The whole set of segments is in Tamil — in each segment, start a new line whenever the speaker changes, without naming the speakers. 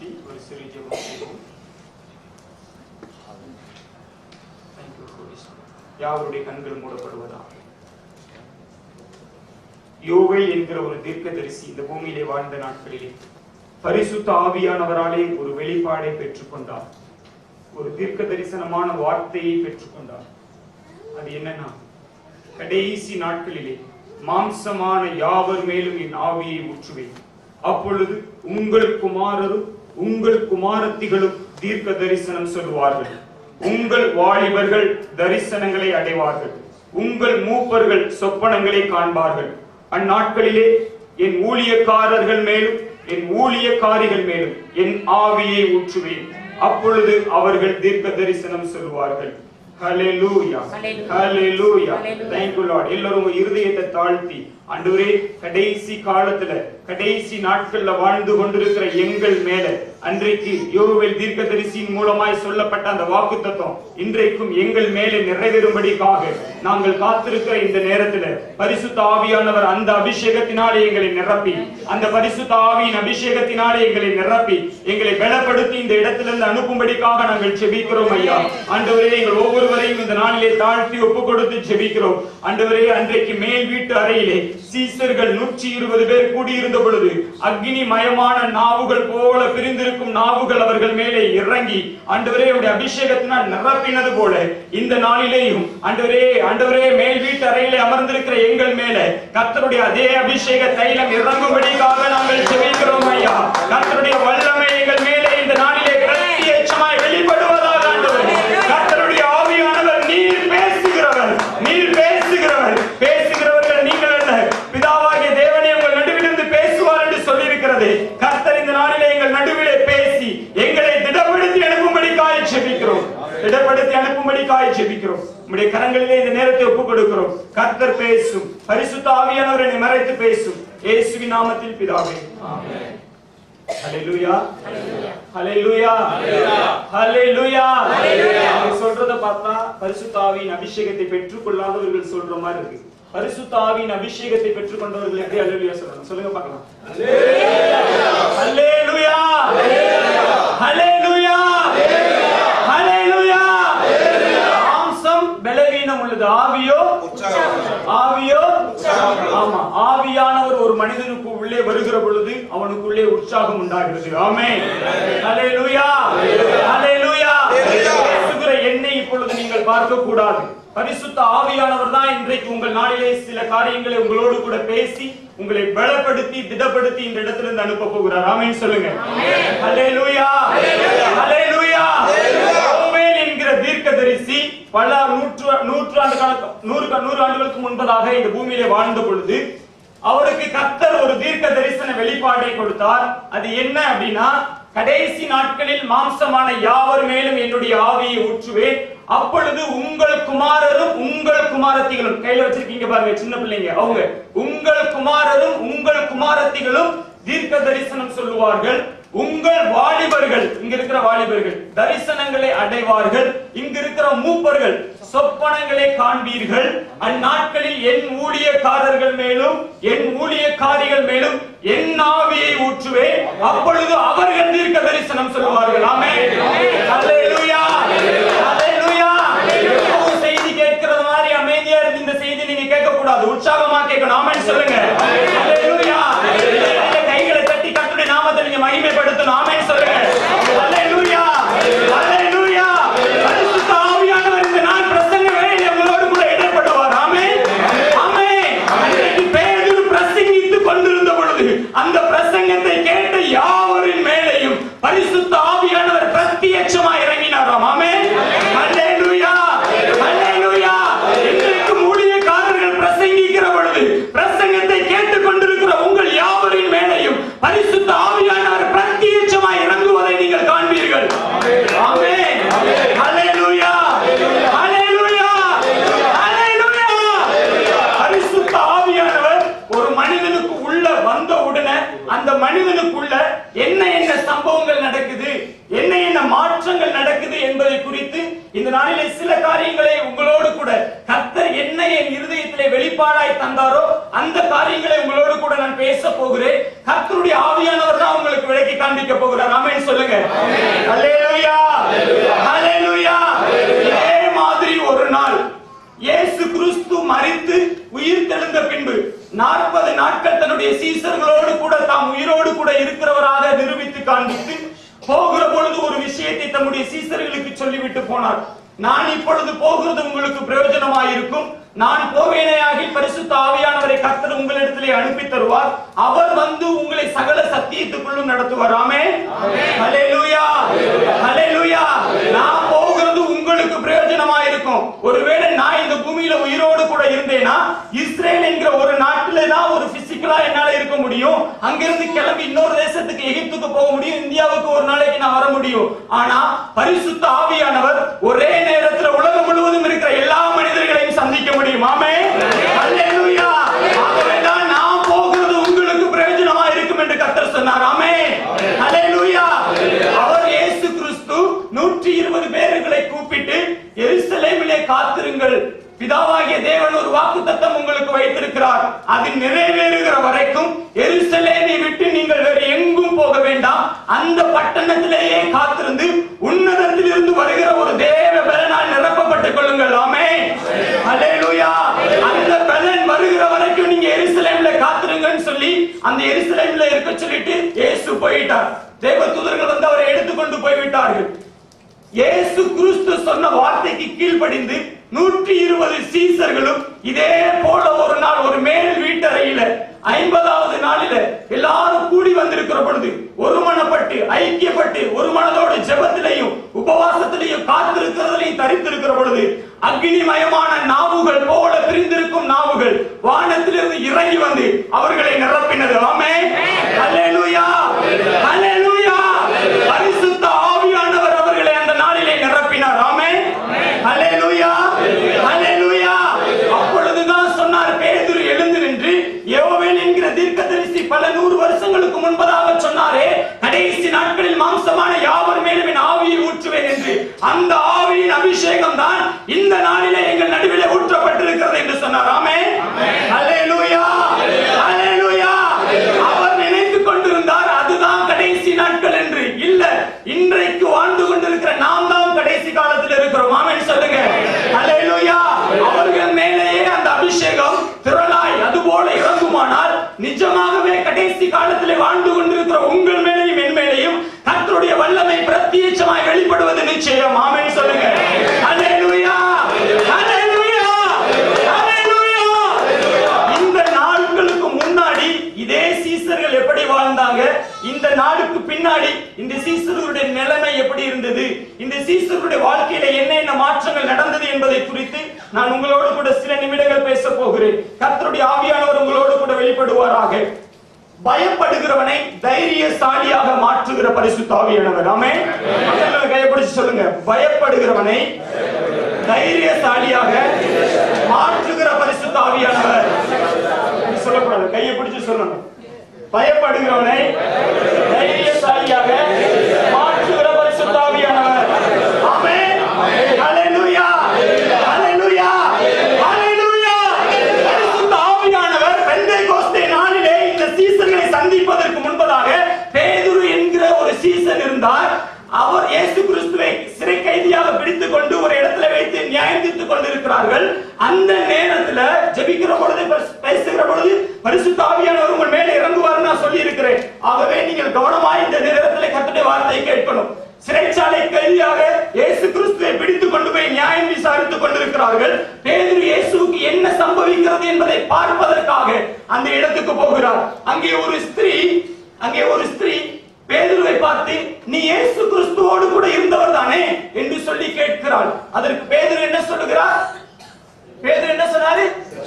தாழ்த்தி ஒரு சிறு ஜெபம் செய்வோம். யாவருடைய கண்கள் மூடப்படுவதாக. யோவேல் என்கிற ஒரு தீர்க்கதரிசி இந்த பூமியிலே வாழ்ந்த நாட்களிலே பரிசுத்த ஆவியானவராலே ஒரு வெளிப்பாடை பெற்றுக்கொண்டார். ஒரு தீர்க்க தரிசனமான வார்த்தையை பெற்றுக்கொண்டார். அது என்னன்னா, கடைசி நாட்களிலே மாம்சமான யாவர் மேலும் என் ஆவியை ஊற்றுவேன், அப்பொழுது உங்கள் குமாரரும் உங்கள் குமாரத்திகளும் தீர்க்க தரிசனம் சொல்லுவார்கள், உங்கள் வாலிபர்கள் தரிசனங்களை அடைவார்கள், உங்கள் மூப்பர்கள் சொப்பனங்களை காண்பார்கள். அந்நாட்களிலே என் ஊழியக்காரர்கள் மேலும் என் ஊழியக்காரிகள் மேலும் என் ஆவியை ஊற்றுவேன், அப்பொழுது அவர்கள் தீர்க்க தரிசனம் சொல்வார்கள். ஹல்லேலூயா, ஹல்லேலூயா. Thank you Lord. எல்லாரும் இருதயத்தை தாழ்த்தி, ஆண்டவரே, கடைசி காலத்துல கடைசி நாட்கள்ல வாழ்ந்து கொண்டிருக்கிற எங்கள் மேல அன்றைக்கு யோவேல் தீர்க்கதரிசியின் மூலமாய் சொல்லப்பட்ட அந்த வாக்குத்தத்தம் இன்றைக்கும் எங்கள் மேலே நிறைவேறும்படிக்காக நாங்கள் காத்திருக்கிற இந்த நேரத்துல பரிசுத்த ஆவியானவர் அந்த அபிஷேகத்தினாலே எங்களை நிரப்பி, அந்த பரிசுத்த ஆவியின் அபிஷேகத்தினாலே எங்களை நிரப்பி எங்களை பலப்படுத்தி இந்த இடத்திலிருந்து அனுப்பும்படிக்காக நாங்கள் ஜெபிக்கிறோம் ஐயா. ஆண்டவரே, எங்கள் ஒவ்வொருவரையும் இந்த நாளிலே தாழ்த்தி ஒப்பு கொடுத்து ஜெபிக்கிறோம். ஆண்டவரே, அன்றைக்கு மேல் வீட்டு அறையிலே சீசர்கள் 120 பேர் கூடியிருந்த பொழுது அக்னி மயமான நாவுகள் போல பிரிந்திருக்கும் நாவுகள் அவர்கள் மேலே இறங்கி ஆண்டவரே உடைய அபிஷேகத்தினால் நிரப்பினது போல இந்த நாளிலேயும் ஆண்டவரே மேல் வீட்டு அறையிலே அமர்ந்திருக்கிற எங்கள் மேல கர்த்தருடைய அதே அபிஷேக தைலம் இறங்கும்படிக்காக நாங்கள் ஜெபிக்கிறோம் ஐயா. கர்த்தருடைய வல்லமை எங்கள் மேலே இந்த நாளிலே பிரத்யட்சமாய் வெளிப்படுவதாக. ஆண்டவரே, கர்த்தருடைய ஆவியானவர் நீர் பேசுகிறவர், நீர் பேசுகிறவர், பேசுகிறவர்கள் நீங்கள் அல்ல, பிதாவாகிய தேவனே உங்கள் நடுவிலிருந்து பேசுவார் என்று சொல்லியிருக்கிறது. கர்த்தர் இந்த நாளிலே எங்கள் நடுவிலே பேசி எங்களை திடப்படுத்தி அனுப்பும்படிக்காய் ஜெபிக்கிறோம், திடப்படுத்தி அனுப்பும்படிக்காய் ஜெபிக்கிறோம். உம்முடைய கரங்களிலே இந்த நேரத்தை ஒப்புக் கொடுக்கிறோம். கர்த்தர் பேசும், பரிசுத்த ஆவியானவர் என்னை மறைத்து பேசும், இயேசுவின் நாமத்தில் பிதாவே, ஆமென். ஹல்லேலூயா, ஹல்லேலூயா, ஹல்லேலூயா. நீங்க சொல்றத பார்த்தா பரிசுத்த ஆவியின் அபிஷேகத்தை பெற்றுக் கொள்ளாதவர்கள் சொல்ற மாதிரி இருக்கு. பரிசுத்த ஆவியின் அபிஷேகத்தை பெற்றுக் கொண்டவர்கள் எப்படி ஹல்லேலூயா சொல்லணும்? சொல்லுங்க பார்க்கலாம். ஹல்லேலூயா, ஹல்லேலூயா, ஹல்லேலூயா. மாம்சம் பலவீனம் உள்ளது, ஆவியோ ஆவியோ. ஆமா, ஆவியானவர் ஒரு மனிதனுக்கு உள்ளே வருகிற பொழுது அவனுக்குள்ளே உற்சாகம் உண்டாகிறது. ஆமென், ஹல்லேலூயா, ஹல்லேலூயா. பேசுகிற என்னை இப்பொழுது நீங்கள் பார்க்க கூடாது. பரிசுத்த ஆவியானவர் தான் இன்றைக்கு உங்கள் நாளிலே சில காரியங்களை உங்களோடு கூட பேசி உங்களை பலப்படுத்தி திடப்படுத்தி இந்த இடத்திலிருந்து அனுப்ப போகிறார். ஆமென் சொல்லுங்க. ஹல்லேலூயா, ஹல்லேலூயா. யோவேல் என்கிற தீர்க்கதரிசி பல நூறு ஆண்டுகளுக்கு முன்பதாக இந்த பூமியிலே வாழ்ந்த பொழுது அவருக்கு கர்த்தர் ஒரு தீர்க்க தரிசன வெளிப்பாட்டை கொடுத்தார். அது என்ன அப்படின்னா, கடைசி நாட்களில் மாம்சமான யாவர் மேலும் என்னுடைய ஆவியை ஊற்றுவேன், அப்பொழுது உங்கள் குமாரரும் உங்கள் குமாரத்திகளும், கையில வச்சிருக்கீங்க பாருங்க சின்ன பிள்ளைங்க, அவங்க உங்கள் குமாரரும் உங்கள் குமாரத்திகளும் தீர்க்க தரிசனம் சொல்லுவார்கள், உங்கள் வாலிபர்கள், இங்க இருக்கிற வாலிபர்கள் தரிசனங்களை அடைவார்கள், இங்க இருக்கிற மூப்பர்கள் சொப்பனங்களை காண்பீர்கள். அந்நாட்களில் என் ஊழியக்காரர்கள் மேலும் என் ஊழியக்காரிகள் மேலும் என் ஆவியை ஊற்றுவேன், அப்பொழுது அவர்கள் தீர்க்க தரிசனம் சொல்லுவார்கள். ஆமென், ஹல்லேலூயா, ஹல்லேலூயா. செய்தி கேட்கிறது மாதிரி அமைதியா இருந்து இந்த செய்தி நீங்க கேட்க கூடாது, உற்சாகமா கேட்கணும். ஆமென் சொல்லுங்க. ஹல்லேலூயா. கைகளை தட்டி கர்த்தருடைய நாமத்தை நீங்க மகிமைப்படுத்தணும். ஆமென் சொல்லுங்க. ஹல்லேலூயா, ஹல்லேலூயா. பரிசுத்த ஆவியானவர் இந்த நாள் பிரசங்க வேளையிலே உங்களோடு கூட இடைப்படுவார். ஆமென், ஆமென். அன்றைக்கு பேதுரு பிரசங்கித்துக் கொண்டிருந்த பொழுது அந்த பிரசங்கத்தை கேட்ட யாவரின் மேலேயும் பரிசுத்த ஆவியானவர் பிரத்யட்சமாய் இறங்கினாராம். ஆமென், ஹல்லேலூயா, ஹல்லேலூயா. இன்றைக்கு ஊழியக்காரர்கள் பிரசங்கிக்கிற பொழுது பிரசங்கத்தை கேட்டுக் கொண்டிருக்கிற உங்கள் யாவரின் மேலேயும் பரிசுத்த ஆவியானவர் பிரத்யட்சமாய் இறங்குவதை நீங்கள் காண்பீர்கள். ஆமென், ஹல்லேலூயா, ஹல்லேலூயா, ஹல்லேலூயா. பரிசுத்த ஆவியானவர் ஒரு மனிதனுக்கு உள்ள வந்த உடனே அந்த மனிதனுக்குள்ள என்ன சம்பவங்கள் நடக்குது, என்ன மாற்றங்கள் நடக்குது என்பதை குறித்து இந்த நாளிலே சில காரியங்களை உங்களோடு கூட கர்த்தர் என்ன என் இருதயத்திலே வெளிப்படுத்த வெளிப்பாடாய் தந்தாரோ அந்த காரியங்களை உங்களோடு கூட நான் பேச போகிறேன். கர்த்தருடைய ஆவியானவர் தான் உங்களுக்கு விளக்கி காண்பிக்க போகிறார். ஆமென் சொல்லுங்க. ஹல்லேலூயா, ஹல்லேலூயா. இதே மாதிரி ஒரு நாள் இயேசு கிறிஸ்து மரித்து உயிர் தெழுந்த பின்பு 40 நாட்கள் தன்னுடைய சீசர்களோடு கூட தாம் உயிரோடு கூட இருக்கிறவராக நிரூபித்து காண்பித்து போகிற பொழுது ஒரு விஷயத்தை தம்முடைய சீசர்களுக்கு சொல்லிவிட்டு போனார். நான் இப்பொழுது போகிறது உங்களுக்கு பிரயோஜனமாயிருக்கும். நான் போவேனேயாகி பரிசுத்த ஆவியானவரை கர்த்தர் உங்களிடத்திலே அனுப்பி தருவார். அவர் வந்து உங்களை சகல சத்தியத்துக்குள்ளும் நடத்துவார். ஆமென், ஹல்லேலூயா, ஹல்லேலூயா. நான் போகிறது உங்களுக்கு பிரயோஜனமாயிருக்கும். ஒருவேளை நான் இந்த பூமியில உயிரோடு கூட இருந்தேனா இஸ்ரேல் என்கிற ஒரு நாட்டில தான் ஒரு பிசிக்கலா என்னால இருக்க முடியும். அங்கிருந்து கிளம்பி இன்னொரு தேசத்துக்கு எகிப்துக்கு போக முடியும். இந்தியாவுக்கு ஒரு நாளைக்கு நான் வர முடியும். ஆனா பரிசுத்த ஆவியானவர் ஒரே நேரத்துல உலகம் முழுவதும் இருக்கிற எல்லா மனிதர்களையும் சந்திக்க முடியும். ஆமென், ஹல்லேலூயா. ஆகவேதான் நான் போகிறது உங்களுக்கு பிரயோஜனமா இருக்கும் என்று கர்த்தர் சொன்னார். ஆமென், ஹல்லேலூயா. அவர் இயேசு கிறிஸ்து 120 பேர்களை கூப்பிட்டு எருசலேமிலே காத்திருங்கள், பிதாவாகிய தேவன் ஒரு வாக்குத்தத்தம் உங்களுக்கு வைத்திருக்கிறார். அது நிறைவேறுகிற வரைக்கும் எருசலேமை விட்டு நீங்கள் வேறு எங்கும் போக வேண்டாம். அந்த பட்டணத்திலேயே காத்திருந்து உன்னதத்திலிருந்து வருகிற ஒரு தேவ பலனால் நிரப்பப்பட்டுக் கொள்ளுங்கள். ஆமென், ஹல்லேலூயா. அந்த பலன் வருகிற வரைக்கும் நீங்க எருசலேம்ல காத்திருங்கன்னு சொல்லி அந்த எருசலேம்ல இருக்க சொல்லிட்டு இயேசு போயிட்டார். தேவதூதர்கள் வந்து அவரை எடுத்துக்கொண்டு போய்விட்டார்கள். இயேசு கிறிஸ்து சொன்ன வார்த்தைக்கு கீழ்ப்படிந்து 120 சீசர்களும் இதே போல ஒரு நாள் ஒரு மேல் வீட்டறையில 50வது நாளில எல்லாரும் கூடி வந்திருக்கிற பொழுது ஒருமனப்பட்டு ஐக்கியப்பட்டு ஒரு மனதோடு ஜெபத்திலையும் உபவாசத்திலையும் காத்திருக்கிறதிலையும் தரித்திருக்கிற பொழுது அக்னிமயமான நாவுகள் போல பிரிந்திருக்கும் நாவுகள் வானத்திலிருந்து இறங்கி வந்து அவர்களை நிரப்பினது. ஆமென், ஹல்லேலூயா, ஹல்லேலூயா. பரிசுத்த ஆவியானவர் அவர்களை அந்த நாளிலே நிரப்பினார். ஆமென், ஹல்லேலூயா, ஹல்லேலூயா. அப்பொழுதுதான் சொன்னார், பேதுரு எழுந்து நின்று யோவேல் என்கிற தீர்க்கதரிசி பல 100 வருஷங்களுக்கு முன்பதாக சொன்னாரே, கடைசி நாட்களில் மாம்சமான யாவர் மேலும் என் ஆவியை ஊற்றுவேன் என்று. அந்த ஆவியின் அபிஷேகம் தான் இந்த நாளிலே எங்கள் நடுவிலே ஊற்றப்பட்டிருக்கிறது என்று சொன்னார். ஆமென், ஹல்லேலூயா, ஹல்லேலூயா. அவர் நினைத்துக் கொண்டிருந்தார் அதுதான் கடைசி நாட்கள் என்று. இல்ல, இன்றைக்கு வாழ்ந்து கொண்டிருக்கிற நாம் தான் கடைசி காலத்தில் இருக்கிறோம். ஆமென் சொல்லுங்க, ஹல்லேலூயா. அவர்கள் மேலேயே அந்த அபிஷேகம் திரளாய் அதுபோல இறங்குமானால் நிஜமாகவே கடைசி காலத்திலே வாழ்ந்து கொண்டிருக்கிற உங்கள் மேலேயும் என் மேலேயும் கர்த்தருடைய வல்லமை பிரத்யட்சமாய் வெளிப்படுவது நிச்சயம். ஆமென் சொல்லுங்க, ஹல்லேலூயா, ஹல்லேலூயா, ஹல்லேலூயா. இந்த நாட்களுக்கு முன்னாடி இதே சீசர்கள் எப்படி வாழ்ந்தாங்க, இந்த நாளுக்கு பின்னாடி இந்த சீசர்களுடைய நிலைமை எப்படி இருந்தது, இந்த சீசர்களுடைய வாழ்க்கையில என்ன மாற்றங்கள் நடந்தது என்பதை குறித்து நான் உங்களோடு கூட சில நிமிடங்கள் பேச போகிறேன். கர்த்தருடைய ஆவியானவர் உங்களோடு கூட வெளிப்படுவாராக. பயப்படுகிறவனை தைரியசாலியாக மாற்றுகிற பரிசுத்த ஆவியானவர். ஆமென், மக்கள் கையை பிடிச்சு சொல்லுங்க, பயப்படுகிறவனை தைரியசாலியாக மாற்றுகிற பரிசுத்த ஆவியானவர். சொல்லக்கூடாது, கையை பிடிச்சு சொல்லணும். பயப்படுகிறவனை தைரியசாலியாக மாற்றுகிற பரிசுத்த ஆவியானவர். ஆமென், ஹல்லேலூயா, ஹல்லேலூயா, ஹல்லேலூயா. பரிசுத்த ஆவியானவர் பெந்தேகோஸ்தே நாளிலே இந்த சீசர்களை சந்திப்பதற்கு முன்பதாக பேதுரு என்கிற ஒரு சீசன் இருந்தார். அவர் இயேசு கிறிஸ்துவை சிறை கைதியாக பிடித்துக் கொண்டு ஒரு இடத்துல வைத்து நியாயம் தீர்த்துக் கொண்டிருக்கிறார்கள். அந்த நேரத்துல ஜெபிக்கிற பொழுது பேசுகிற பொழுது பரிசுத்த ஆவியானவர் உங்கள் மேலே இறங்குவார் நான் சொல்லி இருக்கிறேன். ஆகவே நீங்கள் கவனமாய் இந்த நேரத்தில் கர்த்தருடைய வார்த்தையை கேட்கணும். சிறைச்சாலை கைதியாக இயேசு கிறிஸ்துவை பிடித்துக் கொண்டு போய் நியாயம் விசாரித்துக் கொண்டிருக்கிறார்கள். பேதுரு இயேசுவுக்கு என்ன சம்பவிக்கிறது என்பதை பார்ப்பதற்காக அந்த இடத்துக்கு போகிறார். அங்கே ஒரு ஸ்திரீ பேதுருவை பார்த்து, நீ இயேசு கிறிஸ்துவோடு கூட இருந்தவர் தானே என்று சொல்லி கேட்கிறாள். அதற்கு பேதுரு என்ன சொல்லுகிறார்? பேதுரு என்ன சொன்னாரு?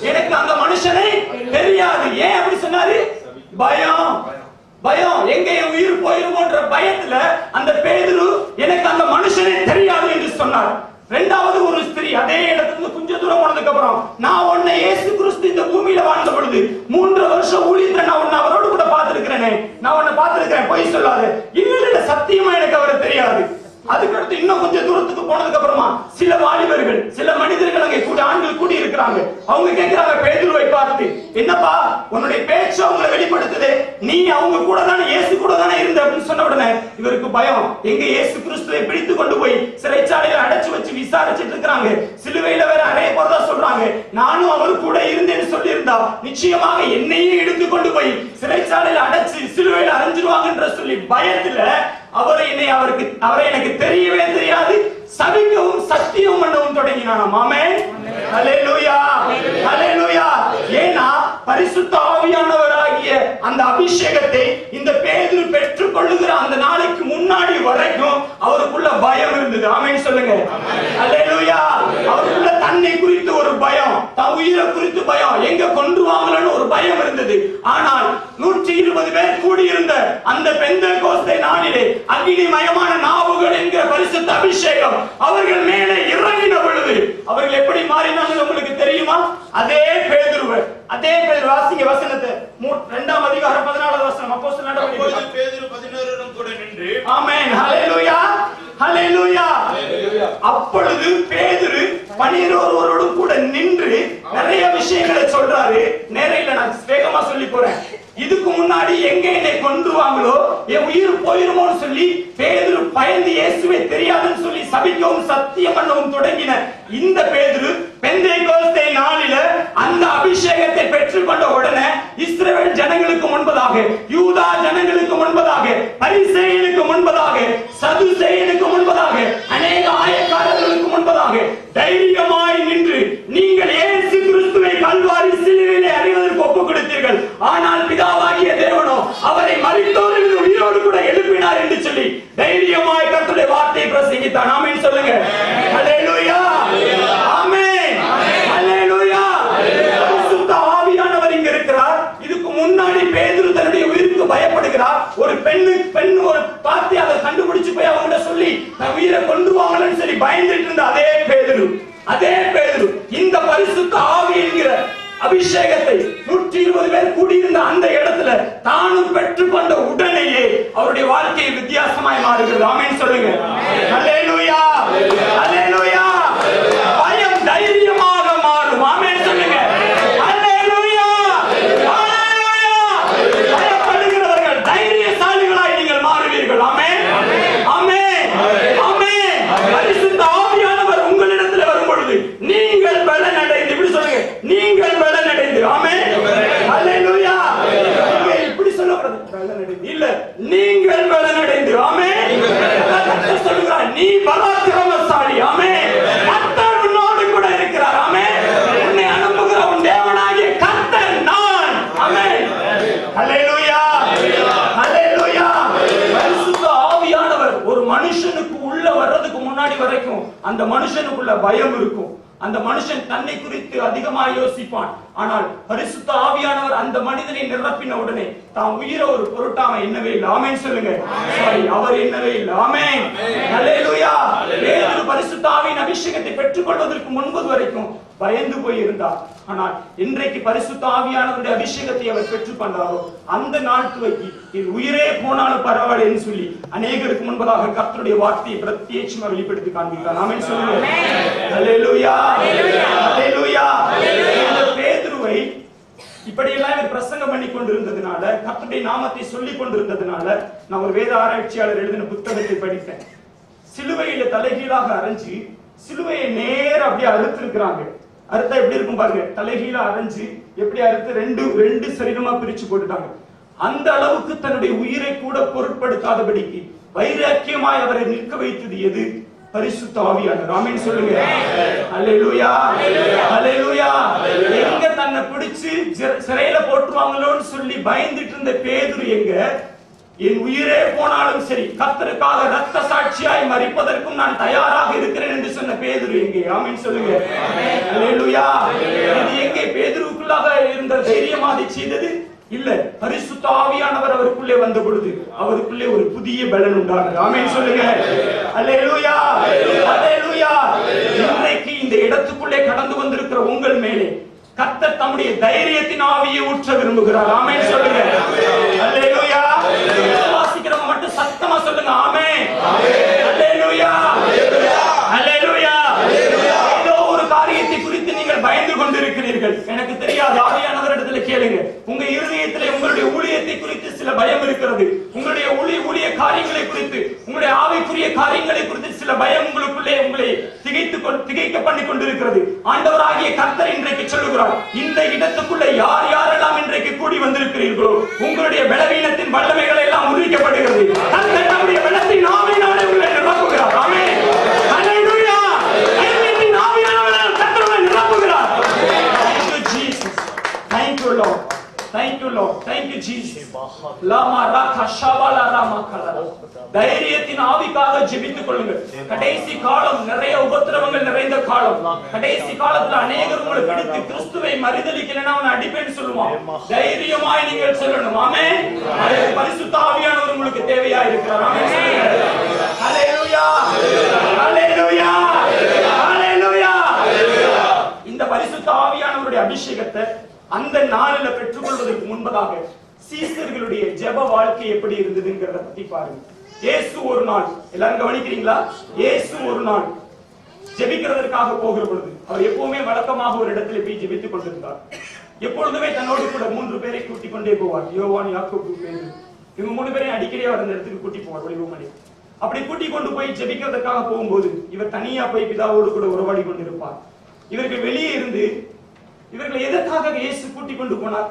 எனக்கு அந்த மனுஷனை தெரியாது. ஏன் அப்படி சொன்னாரு? பயம், பயம். எங்க என் உயிர் போயிருமோன்ற பயத்துல அந்த பேதுரு எனக்கு அந்த மனுஷனை தெரியாது என்று சொன்னார். இரண்டாவது ஒரு ஸ்திரீ அதே இடத்துல கொஞ்ச தூரம் போனதுக்கு அப்புறம், நான் உன்னை இயேசு கிறிஸ்து இந்த பூமியில வாழ்ந்த பொழுது 3 வருஷம் ஊழியத்தை நான் உன்னை அவரோடு கூட பார்த்திருக்கிறேனே, நான் உன்னை பார்த்திருக்கிறேன், பொய் சொல்லாது. இல்ல சத்தியமா எனக்கு அவரை தெரியாது. அதுக்கடுத்து இன்னும் கொஞ்சம் தூரத்துக்கு போனதுக்கு அப்புறமா சில வாலிபர்கள், சில மனிதர்கள் அங்கே கூட ஆண்கள் கூடி இருக்கிறாங்க. அவங்க கேட்கிறாங்க பேதுருவை பார்த்து, என்னப்பா உன்னுடைய பேச்சு அவங்களை வெளிப்படுத்துது, நீ அவங்க கூட தானே, இயேசு கூட தானே இருந்த அப்படின்னு சொன்ன உடனே இவருக்கு பயம். எங்க இயேசு கிறிஸ்துவை பிடித்து கொண்டு போய் சிறைச்சாலையில அடைச்சு வச்சு விசாரிச்சுட்டு இருக்காங்க. சிலுவையில வேற அறைய போறதா சொல்றாங்க. நானும் அவர் கூட இருந்தேன்னு சொல்லி இருந்தா நிச்சயமாக என்னையே எடுத்து கொண்டு போய் சிறைச்சாலையில அடைச்சு சிலுவையில அரைஞ்சிருவாங்கன்ற சொல்லி பயத்துல அவரை எனக்கு தெரியவே தெரியாது, சபிக்கவும் சத்தியம் பண்ணவும் தொடங்கினானாம். ஆமென், ஹல்லேலூயா, ஹல்லேலூயா. ஏன்னா பரிசுத்த ஆவியானவராகிய அந்த அபிஷேகத்தை இந்த பேதுரு பெற்றுக் கொள்ளுகிற அந்த நாளைக்கு முன்னாடி வரைக்கும் அவருக்குள்ள பயம் இருந்தது. ஆமென் சொல்லுங்க, ஹல்லேலூயா. அவருக்குள்ள தன்னை குறித்து ஒரு பயம், தன் உயிரை குறித்து பயம், எங்க கொன்றுவாங்களோன்னு ஒரு பயம் இருந்தது. ஆனால் 120 பேர் கூடியிருந்த அந்த பெந்தெகோஸ்தே நாளிலே அக்கினிமயமான நாவுகள் என்கிற பரிசுத்த அபிஷேகம் அவர்கள் மேலே இறங்கின பொழுது அவர்கள் எப்படி மாறினாங்க உங்களுக்கு தெரியுமா? அதே பேதுரு வாசிங்க வசனத்தை, 2ஆம் அதிகாரம் 14வது வசனம். அப்போஸ்தலர் நடவடிக்கைகள்
பேதுரு 11 கூட நின்று.
ஆமென், ஹல்லேலூயா, ஹல்லேலூயா. அப்பொழுது பேதுரு 12 கூட நின்று நிறைய விஷயங்களை சொல்றாரு. நேரையில நான் வேகமா சொல்லி போறேன். இதுக்கு முன்னாடி எங்க என்னை கொன்றுவாங்களோ, என் உயிர் போயிருமோன்னு சொல்லி பேதுரு பயந்து இயேசுவே தெரியாதுன்னு சொல்லி சபிக்கவும் சத்தியம் பண்ணவும் தொடங்கின இந்த பேதுரு பெந்தெகோஸ்தே நாளில அந்த அபிஷேகத்தை பெற்றுக்கொண்ட உடனே இஸ்ரவேல் ஜனங்களுக்கு முன்பதாக, யூதா ஜனங்களுக்கு முன்பதாக, பரிசேயனுக்கு முன்பதாக, சதுசேயனுக்கு முன்பதாக, அநேக ஆயக்காரர்களுக்கு முன்பதாக தைரியமாய் நின்று, நீங்கள் இயேசு கிறிஸ்துவை கல்வாரி சிலுவையிலே அறைவதற்கு ஒப்புக் கொடுத்தீர்கள், ஆனால் பிதாவாகிய தேவனோ அவரை மரித்தோரிலிருந்து உயிரோடு கூட எழுப்பினார் என்று சொல்லி தைரியமாய் கர்த்தருடைய வார்த்தையை பிரசங்கித்தான். ஆமென் சொல்லுங்க, ஹல்லேலூயா, ஆமென், ஹல்லேலூயா. பரிசுத்த ஆவியானவர் இங்க இருக்கிறார். இதுக்கு முன்னாடி பேதுரு தன்னுடைய உயிருக்கு பயப்படுகிறார். ஒரு பெண் ஒரு பார்த்து அதை கண்டுபிடிச்சு போய் அவங்க சொல்லி தன் உயிரை கொன்றுவாங்கன்னு சொல்லி பயந்துட்டு இருந்த அதே பேதுரு இந்த பரிசுத்த ஆவி என்கிற அபிஷேகத்தை 120 பேர் கூடியிருந்த அந்த இடத்துல தானும் பெற்றுக்கொண்ட உடனேயே அவருடைய வாழ்க்கை வித்தியாசமாய் மாறுகிறது. ஆமென் சொல்லுங்க, ஹல்லேலூயா, ஹல்லேலூயா. பயம் தைரியமாக மாறும். ஆமென் சொல்லுங்க, ஹல்லேலூயா, ஹல்லேலூயா. பயப்படுகிறவர்கள் தைரியசாலிகளாய் நீங்கள் மாறுவீர்கள். ஆமென், ஆமென், ஆமென். பரிசுத்த ஆவியானவர் உங்களிடத்தில் வரும் பொழுது நீங்கள் பலனடைந்து, இப்படி சொல்லுங்க, நீங்கள் பலனடைந்து. ஆமென், ஹல்லேலூயா. இப்படி சொல்லக்கூடாது, பலனடைந்து இல்ல, நீங்கள் பலனடைந்து. ஆமென். கர்த்தர் சொல்கிறார், நீ பராக்கிரமசாலி. ஆமென். கர்த்தர் உன்னோடு கூட இருக்கிறார். ஆமென். உன்னை அனுப்புகிற உன் தேவனாகிய கர்த்தர் நான். ஆமென், ஹல்லேலூயா, ஹல்லேலூயா. பரிசுத்த ஆவியானவர் ஒரு மனுஷனுக்கு உள்ள வர்றதுக்கு முன்னாடி வரைக்கும் அந்த மனுஷனுக்குள்ள பயம் இருக்கும். அந்த மனுஷன் தன்னை குறித்து அதிகமாக யோசிப்பான். ஆனால் பரிசுத்த ஆவியானவர் அந்த மனிதனை நிரப்பின உடனே தான் உயிரை ஒரு பொருட்டாம எண்ணவே இல்லை. ஆமென் சொல்லுங்க, அவர் எண்ணவே இல்லை. ஆமென், ஹல்லேலூயா. பேதுரு பரிசுத்த ஆவியின் அபிஷேகத்தை பெற்றுக்கொள்வதற்கு முன்பு வரைக்கும் பயந்து போய் இருந்தார். ஆனால் இன்றைக்கு பரிசுத்த ஆவியானவருடைய அபிஷேகத்தை அவர் பெற்றுக்கொண்டாரோ அந்த நாள் துவக்கி என் உயிரே போனாலும் பரவாயில்லைன்னு சொல்லி அநேகருக்கு முன்பதாக கர்த்தருடைய வார்த்தையை பிரத்யேகமா வெளிப்படுத்தி காண்பித்தார். ஆமென் சொல்லுங்க, ஹல்லேலூயா, ஹல்லேலூயா. இந்த பேதுருவை இப்படி எல்லாம் பிரசங்கம் பண்ணி கொண்டிருந்ததுனால, கர்த்தருடைய நாமத்தை சொல்லிக் கொண்டிருந்ததுனால, நான் ஒரு வேத ஆராய்ச்சியாளர் எழுதின புத்தகத்தை படித்தேன். சிலுவையில தலைகீழாக அரைஞ்சு சிலுவையை நேர அப்படியே அறுத்திருக்கிறாங்க. அறுத்தா எப்படி இருக்கும் பாருங்க, தலைகீழா அரைஞ்சு எப்படி அறுத்து ரெண்டு சரீரமா பிரிச்சு போட்டுட்டாங்க. அந்த அளவுக்கு தன்னுடைய உயிரை கூட பொருட்படுத்தாதபடிக்கு வைராக்கியமாய் அவரை நிற்க வைத்தது எது? பரிசுத்த ஆவியானவர். ஆமென் சொல்லுங்க, ஹல்லேலூயா, ஹல்லேலூயா. எங்க தன்னை பிடிச்சு சிறையில போட்டுருவாங்களோன்னு சொல்லி பயந்துட்டு இருந்த பேதுரு எங்க, என் உயிரே போனாலும் சரி கர்த்தருக்காக இரத்த சாட்சியாய் மரிப்பதற்கும் நான் தயாராக இருக்கிறேன் என்று சொன்ன பேதுரு எங்கே? ஆமென் சொல்லுங்க, ஹல்லேலூயா. இது எங்கே பேதுருவுக்குள்ளாக இருந்த தைரியமா அதை செய்தது? இல்ல, பரிசுத்த ஆவியானவர் அவருக்குள்ளே வந்த பொழுது அவருக்குள்ளே ஒரு புதிய பலன் உண்டானது. ஆமென் சொல்லுங்க, ஹல்லேலூயா, ஹல்லேலூயா. இன்றைக்கு இந்த இடத்துக்குள்ளே கடந்து வந்திருக்கிற உங்கள் மேலே கர்த்தர் தம்முடைய தைரியத்தின் ஆவியை ஊற்ற விரும்புகிறார். ஆமென் சொல்லுங்க, ஹல்லேலூயா. வாசிக்கிறவங்க மட்டும் சத்தமா சொல்லுங்க, ஆமென், ஹல்லேலூயா. சொல்லுகிறீர்கள்? எனக்கு தெரியாது. ஆவியானவரிடத்துல கேளுங்க. உங்க இருதயத்திலே உங்களுடைய ஊழியத்தை குறித்து சில பயம் இருக்கிறது. உங்களுடைய ஊழிய காரியங்களை குறித்து, உங்களுடைய ஆவிக்குரிய காரியங்களை குறித்து சில பயம் உங்களுக்குள்ளே உங்களை திகைக்க பண்ணி கொண்டிருக்கிறது. ஆண்டவராகிய கர்த்தர் இன்றைக்கு சொல்லுகிறார், இந்த இடத்துக்குள்ள யார் யாரெல்லாம் இன்றைக்கு கூடி வந்திருக்கிறீர்களோ உங்களுடைய பலவீனத்தின் வல்லமைகள் எல்லாம் முறிக்கப்படுகிறது. கர்த்தர் நம்முடைய பலத்தின் ஆவியினாலே உங்களை நிரப்புகிறார். ஆமென். ஹல்லேலூயா. தைரியத்தின் ஆவியானவரால் கர்த்தர் உங்களை நிரப்புகிறார். Thank you Jesus. Thank you Lord. Thank you Lord. Thank you Jesus. லாமா ராகா ஷாவாலா ராமா கலா. தைரியத்தின் ஆவிக்காக ஜெபித்துக் கொள்ளுங்கள். கடைசி காலம் நிறைய உபத்திரவங்கள் நிறைந்த காலம். கடைசி காலத்துல அநேகர் உங்களை பிடித்து கிறிஸ்துவை மறுதலிக்கலனா அவனை அடிப்பேன்னு சொல்லுவான். தைரியமாய் நீங்கள் சொல்லணும். ஆமென். பரிசுத்த ஆவியானவர் உங்களுக்கு தேவையா இருக்கிறார். ஆமென். ஹல்லேலூயா. ஹல்லேலூயா. ஹல்லேலூயா. இந்த பரிசுத்த ஆவியானவருடைய அபிஷேகத்தை அந்த நாளில பெற்றுக்கொள்வதற்கு முன்பதாக சீசர்களுடைய ஜெப வாழ்க்கை எப்படி இருந்ததுங்கிறத பத்தி பாருங்க. இயேசு ஒரு நாள், எல்லாரும் கவனிக்கிறீங்களா? இயேசு ஒரு நாள் ஜெபிக்கிறதற்காக போகிற பொழுது அவர் எப்பவுமே வழக்கமாக ஒரு இடத்துல போய் ஜெபித்துக் கொண்டிருந்தார். எப்பொழுதுமே தன்னோடு கூட 3 பேரை கூட்டிக் கொண்டே போவார். யோவான், யாக்கோபு, பேதுரு. இவங்க 3 பேரையும் அடிக்கடி அவர் அந்த இடத்துக்கு கூட்டி போவார். ஒளிவுமலை அப்படி கூட்டிக் கொண்டு போய் ஜெபிக்கிறதுக்காக போகும்போது இவர் தனியா போய் பிதாவோடு கூட உறவாடி கொண்டிருப்பார். இவர்கள் வெளியே இருந்து இவர்களை எதற்காக இயேசு கூட்டிக் கொண்டு போனார்?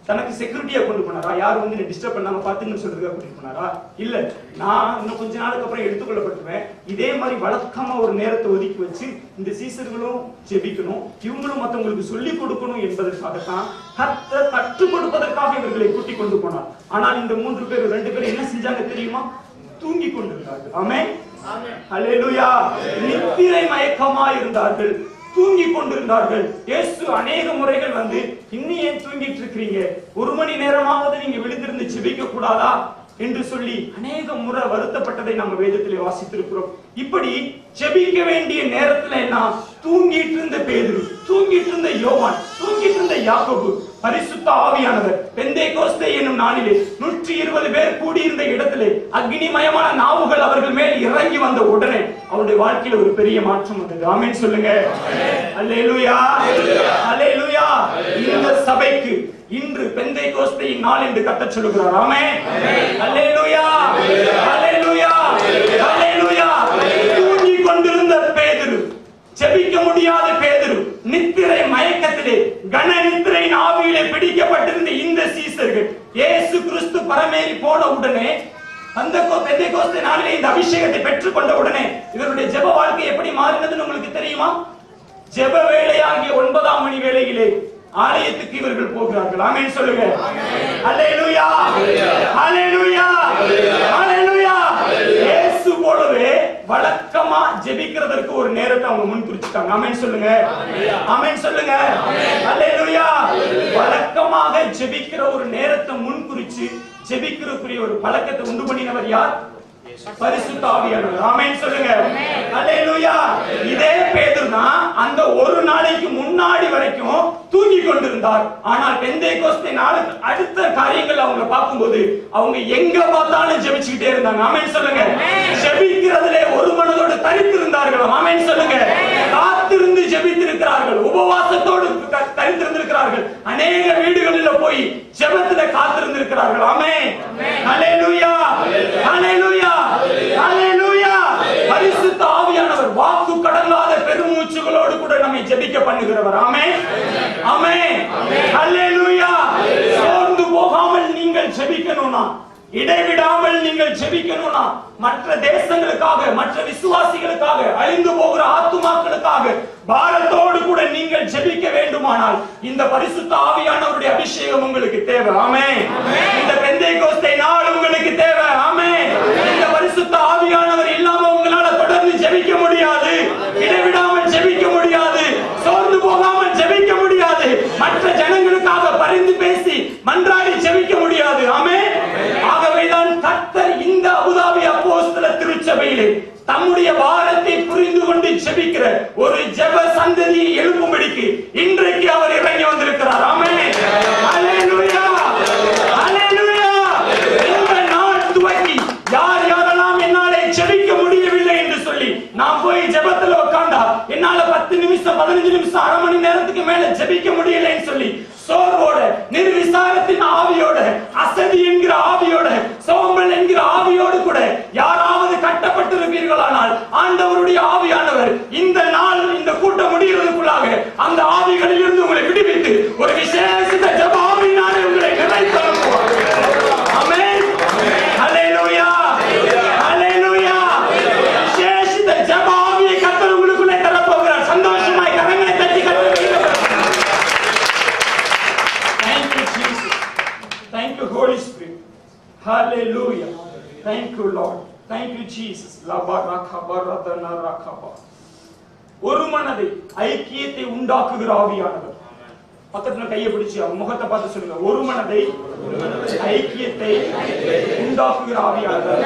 தனக்கு செக்யூரிட்டியா கொண்டு போனாரா? யாரும் வந்து டிஸ்டர்ப் பண்ணாம பாத்துன்னு சொல்றதுக்காக கூட்டிட்டு போனாரா? இல்ல, நான் இன்னும் கொஞ்ச நாளுக்கு அப்புறம் எடுத்துக்கொள்ளப்பட்டுவேன். இதே மாதிரி வழக்கமா ஒரு நேரத்தை ஒதுக்கி வச்சு இந்த சீசர்களும் ஜெபிக்கணும், இவங்களும் மத்தவங்களுக்கு சொல்லிக் கொடுக்கணும் என்பதற்காகத்தான் கர்த்தர் கற்றுக் கொடுப்பதற்காக இவர்களை கூட்டிக் கொண்டு போனார். ஆனால் இந்த 3 பேர் 2 பேர் என்ன செஞ்சாங்க தெரியுமா? தூங்கி கொண்டிருந்தார்கள். ஆமென். ஹல்லேலூயா. நித்திரை மயக்கமாய் இருந்தார்கள், தூங்கி கொண்டிருந்தார்கள். இயேசு அநேக முறைகள் வந்து, இன்னும் ஏன் தூங்கிட்டு இருக்கிறீங்க? 1 மணி நேரமாவது நீங்க விழுந்திருந்து ஜெபிக்க கூடாதா என்று சொல்லி அநேக முறை வருத்தப்பட்டதை நம்ம வேதத்திலே வாசித்திருக்கிறோம். இப்படி ஜெபிக்க வேண்டிய நேரத்துல எல்லாம் தூங்கிட்டு இருந்த பேதுரு, தூங்கிட்டு இருந்த யோவான், தூங்கிட்டு இருந்த யாக்கோபு, பரிசுத்த ஆவியானவர் பெந்தேகோஸ்தே என்னும் நாளிலே 120 பேர் கூடியிருந்த இடத்திலே அக்னிமயமான நாவுகள் அவர்கள் மேல் இறங்கி வந்த உடனே அவருடைய வாழ்க்கையில ஒரு பெரிய மாற்றம் வந்தது. ஆமென் சொல்லுங்க. அல்லேலூயா. அல்லேலூயா. இந்த சபைக்கு இன்று பெந்தேகோஸ்தேயின் நாள் என்று கர்த்தர் சொல்லுகிறார். ஆமென். அல்லேலூயா. அல்லேலூயா. அல்லேலூயா. தூங்கி கொண்டிருந்த பேதுரு, ஜெபிக்க முடியாத பேதுரு, நித்திரை மயக்கத்திலே கன நித்திரையின் ஆவியிலே பிடிக்கப்பட்டிருந்த இந்த சீசர்கள் இயேசு கிறிஸ்து பரமேறி போன உடனே, அந்த பெந்தேகோஸ்தே நாளிலே இந்த அபிஷேகத்தை பெற்றுக் கொண்ட உடனே இவருடைய ஜெப வாழ்க்கை எப்படி மாறினதுன்னு உங்களுக்கு தெரியுமா? ஜெப வேளையாகிய 9ஆம் மணி வேளையிலே ஆலயத்துக்கு இவர்கள் போகிறார்கள். ஆமென் சொல்லுங்க. அல்லேலூயா. அல்லேலூயா. அல்லேலூயா. இயேசு போலவே வழக்கமா ஜெபிக்கிறதற்கு ஒரு நேரத்தை அவங்க முன் குறிச்சிட்டாங்க. ஆமென் சொல்லுங்க. ஆமென் சொல்லுங்க. அல்லேலூயா. வழக்கமாக ஜெபிக்கிற ஒரு நேரத்தை முன் குறிச்சு ஜெபிக்கிறதுக்குரிய ஒரு பழக்கத்தை உண்டு பண்ணினவர் யார்? பரிசுத்த ஆவியானவர். ஆமென் சொல்லுங்க. அல்லேலூயா. இதே பேதுரு தான் அந்த ஒரு நாளைக்கு முன்னாடி வரைக்கும் தூங்கி கொண்டிருந்தார். ஆனால் பெந்தேகோஸ்தே நாளுக்கு அடுத்த காரியங்கள் அவங்க பார்க்கும்போது அவங்க எங்க பார்த்தாலும் ஜெபிச்சுக்கிட்டே இருந்தாங்க. ஆமென் சொல்லுங்க. ஜெபிக்கிறதிலே ஒரு மனதோடு தரித்திருந்தார்கள். ஆமென் சொல்லுங்க. காத்திருந்து ஜெபித்திருக்கிறார்கள், உபவாசத்தோடு தரித்திருந்திருக்கிறார்கள். அநேக வீடுகளில் போய் ஜெபத்திலே காத்திருந்திருக்கிறார்கள். ஆமென். அல்லேலூயா. அல்லேலூயா. அல்லேலூயா. பரிசுத்த ஆவியானவர் வாக்கு கடங்காத பெருமூச்சுகளோடு கூட நம்மை ஜெபிக்க பண்ணுகிறவர். ஆமென். ஆமென். அல்லேலூயா. சோர்ந்து போகாமல் நீங்கள் ஜெபிக்கணும்னா, இடைவிடாமல் நீங்கள் ஜெபிக்கணும்னா, மற்ற தேசங்களுக்காக, மற்ற விசுவாசிகளுக்காக, அழிந்து போகிற ஆத்துமாக்களுக்காக பாரத்தோடு கூட நீங்கள் ஜெபிக்க வேண்டுமானால் இந்த பரிசுத்த ஆவியானவருடைய அபிஷேகம் உங்களுக்கு தேவை. ஆமென். இந்த பெந்தேகோஸ்தே நாள் உங்களுக்கு தேவை. ஆமென். இந்த பரிசுத்த ஆவியானவர் இல்லாம உங்களால தொடர்ந்து ஜெபிக்க முடியாது, இடைவிடாமல் ஜெபிக்க முடியாது, சோர்ந்து போகாமல் ஜெபிக்க முடியாது, மற்ற ஜனங்களுக்காக பரிந்து பேசி மன்றாடி ஜெபிக்க முடியாது. ஆமென். ஆகவேதான் கர்த்தர் இந்த அபுதாபி அப்போஸ்தல திருச்சபையிலே தம்முடைய பாரத்தை புரிந்து கொண்டு ஜெபிக்கிற ஒரு ஜெப சந்ததியை எழுப்பும்படிக்கு இன்றைக்கு அவர் இறங்கி வந்திருக்கிறார். ஆமென். அல்லேலூயா. அல்லேலூயா. இந்த நாள் துவக்கி யார் யாரெல்லாம் என்னாலே ஜெபிக்க முடியவில்லை என்று சொல்லி நாம் போய் ஜெபத்தில் உட்கார்ந்து வந்தா என்னால 10 நிமிஷம் 15 நிமிஷம் அரை மணி நேரத்துக்கு மேல ஜெபிக்க முடியலன்னு சொல்லி சோர்வோட, நிர்விசாரத்தின் ஆவியோட, அசதி என்கிற ஆவியோட, சோம்பல் என்கிற ஆவியோடு கூட யாராவது கட்டப்பட்டிருப்பீர்களானால் ஆண்டவருடைய ஆவியானவர் இந்த நாள் இந்த கூட்டம் முடிகிறதுக்குள்ளாக அந்த ஆவிகளில் இருந்து உங்களை விடுவித்து ஒரு விசேஷ ஜெப ஆவியினாலே உங்களை நிறைத்தருவார். ஆமென். ஹல்லேலூயா. ஹல்லேலூயா. விசேஷ ஜெப ஆவியை கர்த்தர் உங்களுக்குள்ளே தரப் போகிறார். சந்தோஷமாய் கரங்களை தட்டி கர்த்தருக்கு Thank you Jesus. Thank you Holy Spirit. Hallelujah. Thank you Lord. Thank you Jesus. லபரகபரதன ரகப. ஒரு மனதை ஐக்கியத்தை உண்டாக்குகிற ஆவியானவர். பக்கத்துல கையை பிடிச்சு அவங்க முகத்தை பார்த்து சொல்லுங்க. ஒரு மனதை ஐக்கியத்தை உண்டாக்குகிற ஆவியானவர்.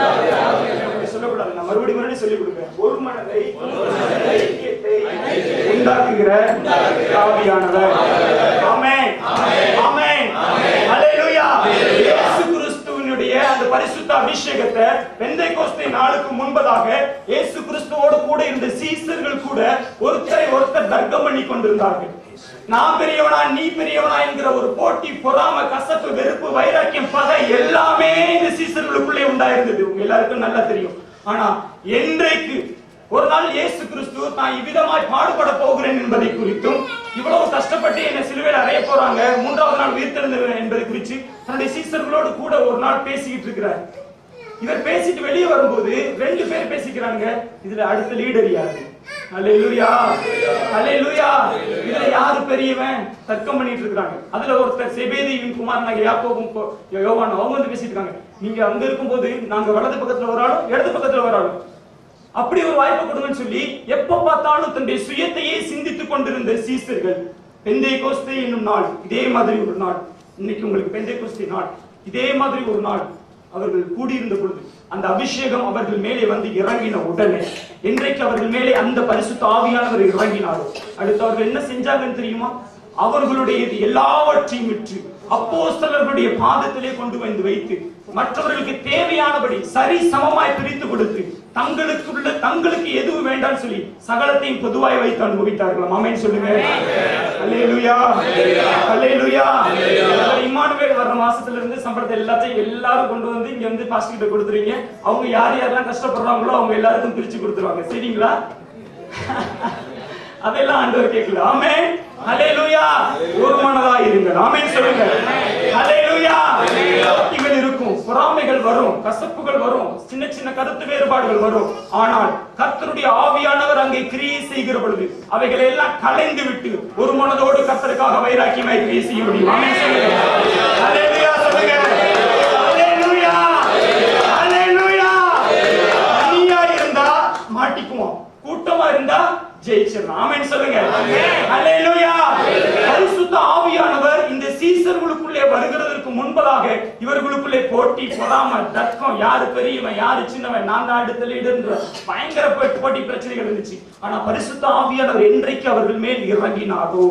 சொல்லக்கூடாது, நான் மறுபடியும் சொல்லி கொடுக்கிறேன். ஒரு மனதை ஐக்கியத்தை உண்டாக்குகிற ஆவியானவர். ஆமென். ஆமென். ஹல்லேலூயா. இயேசு கிறிஸ்துவினுடைய அந்த பரிசுத்த அபிஷேகத்தை பெந்தேகோஸ்தே நாளுக்கு முன்பதாக இயேசு கிறிஸ்துவோடு கூட இருந்த சீசர்கள் கூட ஒருத்தரை ஒருத்தர் தர்க்கம் பண்ணி கொண்டிருந்தார்கள். நான் பெரியவனா நீ பெரியவனா என்கிற ஒரு போட்டி, பொறாமை, கசப்பு, வெறுப்பு, வைராக்கியம், பகை எல்லாமே இந்த சீசர்களுக்குள்ளே உண்டாயிருந்தது. உங்க எல்லாருக்கும் நல்லா தெரியும். ஆனா என்றைக்கு ஒரு நாள் இயேசு கிறிஸ்து தான் இவ்விதமாய் பாடுபட போகிறேன் என்பதை குறித்தும், இவ்வளவு கஷ்டப்பட்டு என்ன சிலுவையில் அறைய போறாங்க, 3வது நாள் உயிர்த்தெழுந்தேன் என்பதை குறித்து தன்னுடைய சீசர்களோடு கூட ஒரு நாள் பேசிக்கிட்டு இருக்கிறார். இவர் பேசிட்டு வெளியே வரும்போது 2 பேர் பேசிக்கிறாங்க. இதுல அடுத்த லீடர் யாரு? ஹல்லேலூயா. ஹல்லேலூயா. இதுல யாரு பெரியவன் தர்க்கம் பண்ணிட்டு இருக்காங்க. அதுல ஒருத்தர் செபேதியின் குமாரனாகிய யாக்கோபும் யோவானும் அவங்க வந்து பேசிட்டு இருக்காங்க. நீங்க அங்க இருக்கும்போது நாங்க வலது பக்கத்துல ஒரு ஆளும் இடது பக்கத்துல ஒரு ஆளும் அப்படி ஒரு வாய்ப்பு கொடுங்கன்னு சொல்லி எப்ப பார்த்தாலும் தன்னுடைய சுயத்தையே சிந்தித்துக் கொண்டிருந்த சீசர்கள் பெந்தேகோஸ்தே என்னும் நாள், இதே மாதிரி ஒரு நாள், இன்னைக்கு உங்களுக்கு பெந்தேகோஸ்தே நாள், இதே மாதிரி ஒரு நாள் அவர்கள் கூடியிருந்த பொழுது அந்த அபிஷேகம் அவர்கள் மேலே வந்து இறங்கின உடனே, இன்றைக்கு அவர்கள் மேலே அந்த பரிசுத்த ஆவியானவர் இறங்கினார். அடுத்து அவர்கள் என்ன செஞ்சாங்கன்னு தெரியுமா? அவர்களுடைய எல்லாவற்றையும் விற்று அப்போஸ்தலர்களுடைய பாதத்திலே கொண்டு வந்து வைத்து மற்றவர்களுக்கு தேவையானபடி சரி சமமாய் பிரித்து கொடுத்து தங்களுக்கு எதுவும் வேண்டாம் சொல்லி சகலத்தையும் பொதுவாய் வைத்து அனுபவித்தார்கள். ஆமென் சொல்லுங்க. அல்லேலூயா. அல்லேலூயா. இம்மானுவேல் வர்ற மாசத்துல இருந்து சம்பளத்தை எல்லாரும் கொண்டு வந்து இங்க வந்து பாஸ்டர் கிட்ட கொடுத்துறீங்க. அவங்க யார் யாரெல்லாம் கஷ்டப்படுறாங்களோ அவங்க எல்லாருக்கும் பிரிச்சு கொடுத்துருவாங்க. சரிங்களா? அதெல்லாம் ஆண்டவர் கேட்கல. ஆமென். ஹல்லேலூயா. ஒரு மனதா இருங்கள். ஆமென் சொல்லுங்க. ஹல்லேலூயா. இவைகள் இருக்கும், பொறாமைகள் வரும், கசப்புகள் வரும், சின்ன சின்ன கருத்து வேறுபாடுகள் வரும். ஆனால் கர்த்தருடைய ஆவியானவர் அங்கே கிரியை செய்கிற பொழுது அவைகளை எல்லாம் கலைந்து விட்டு ஒரு மனதோடு கர்த்தருக்காக வைராக்கியமாய் கிரியை செய்ய முடியும். ஆமென் சொல்லுங்க. ஹல்லேலூயா சொல்லுங்க. ஹல்லேலூயா. ஹல்லேலூயா. தனியா இருந்தா மாட்டிக்குவோம், கூட்டமா இருந்தா ஜெயிச்சிடலாம். ஆமென் சொல்லுங்க. ஹல்லேலூயா. பரிசுத்த ஆவியானவர் இந்த சீசர்களுக்குள்ளே வருகிறதற்கு முன்பதாக இவர்களுக்குள்ளே போட்டி, பொறாமை, தர்க்கம், யாரு பெரியவன் யாரு சின்னவன், நான் தான் அடுத்த லீடர்ன்ற பயங்கர போட்டி பிரச்சனைகள் இருந்துச்சு. ஆனா பரிசுத்த ஆவியானவர் என்றைக்கு அவர்கள் மேல் இறங்கினாரோ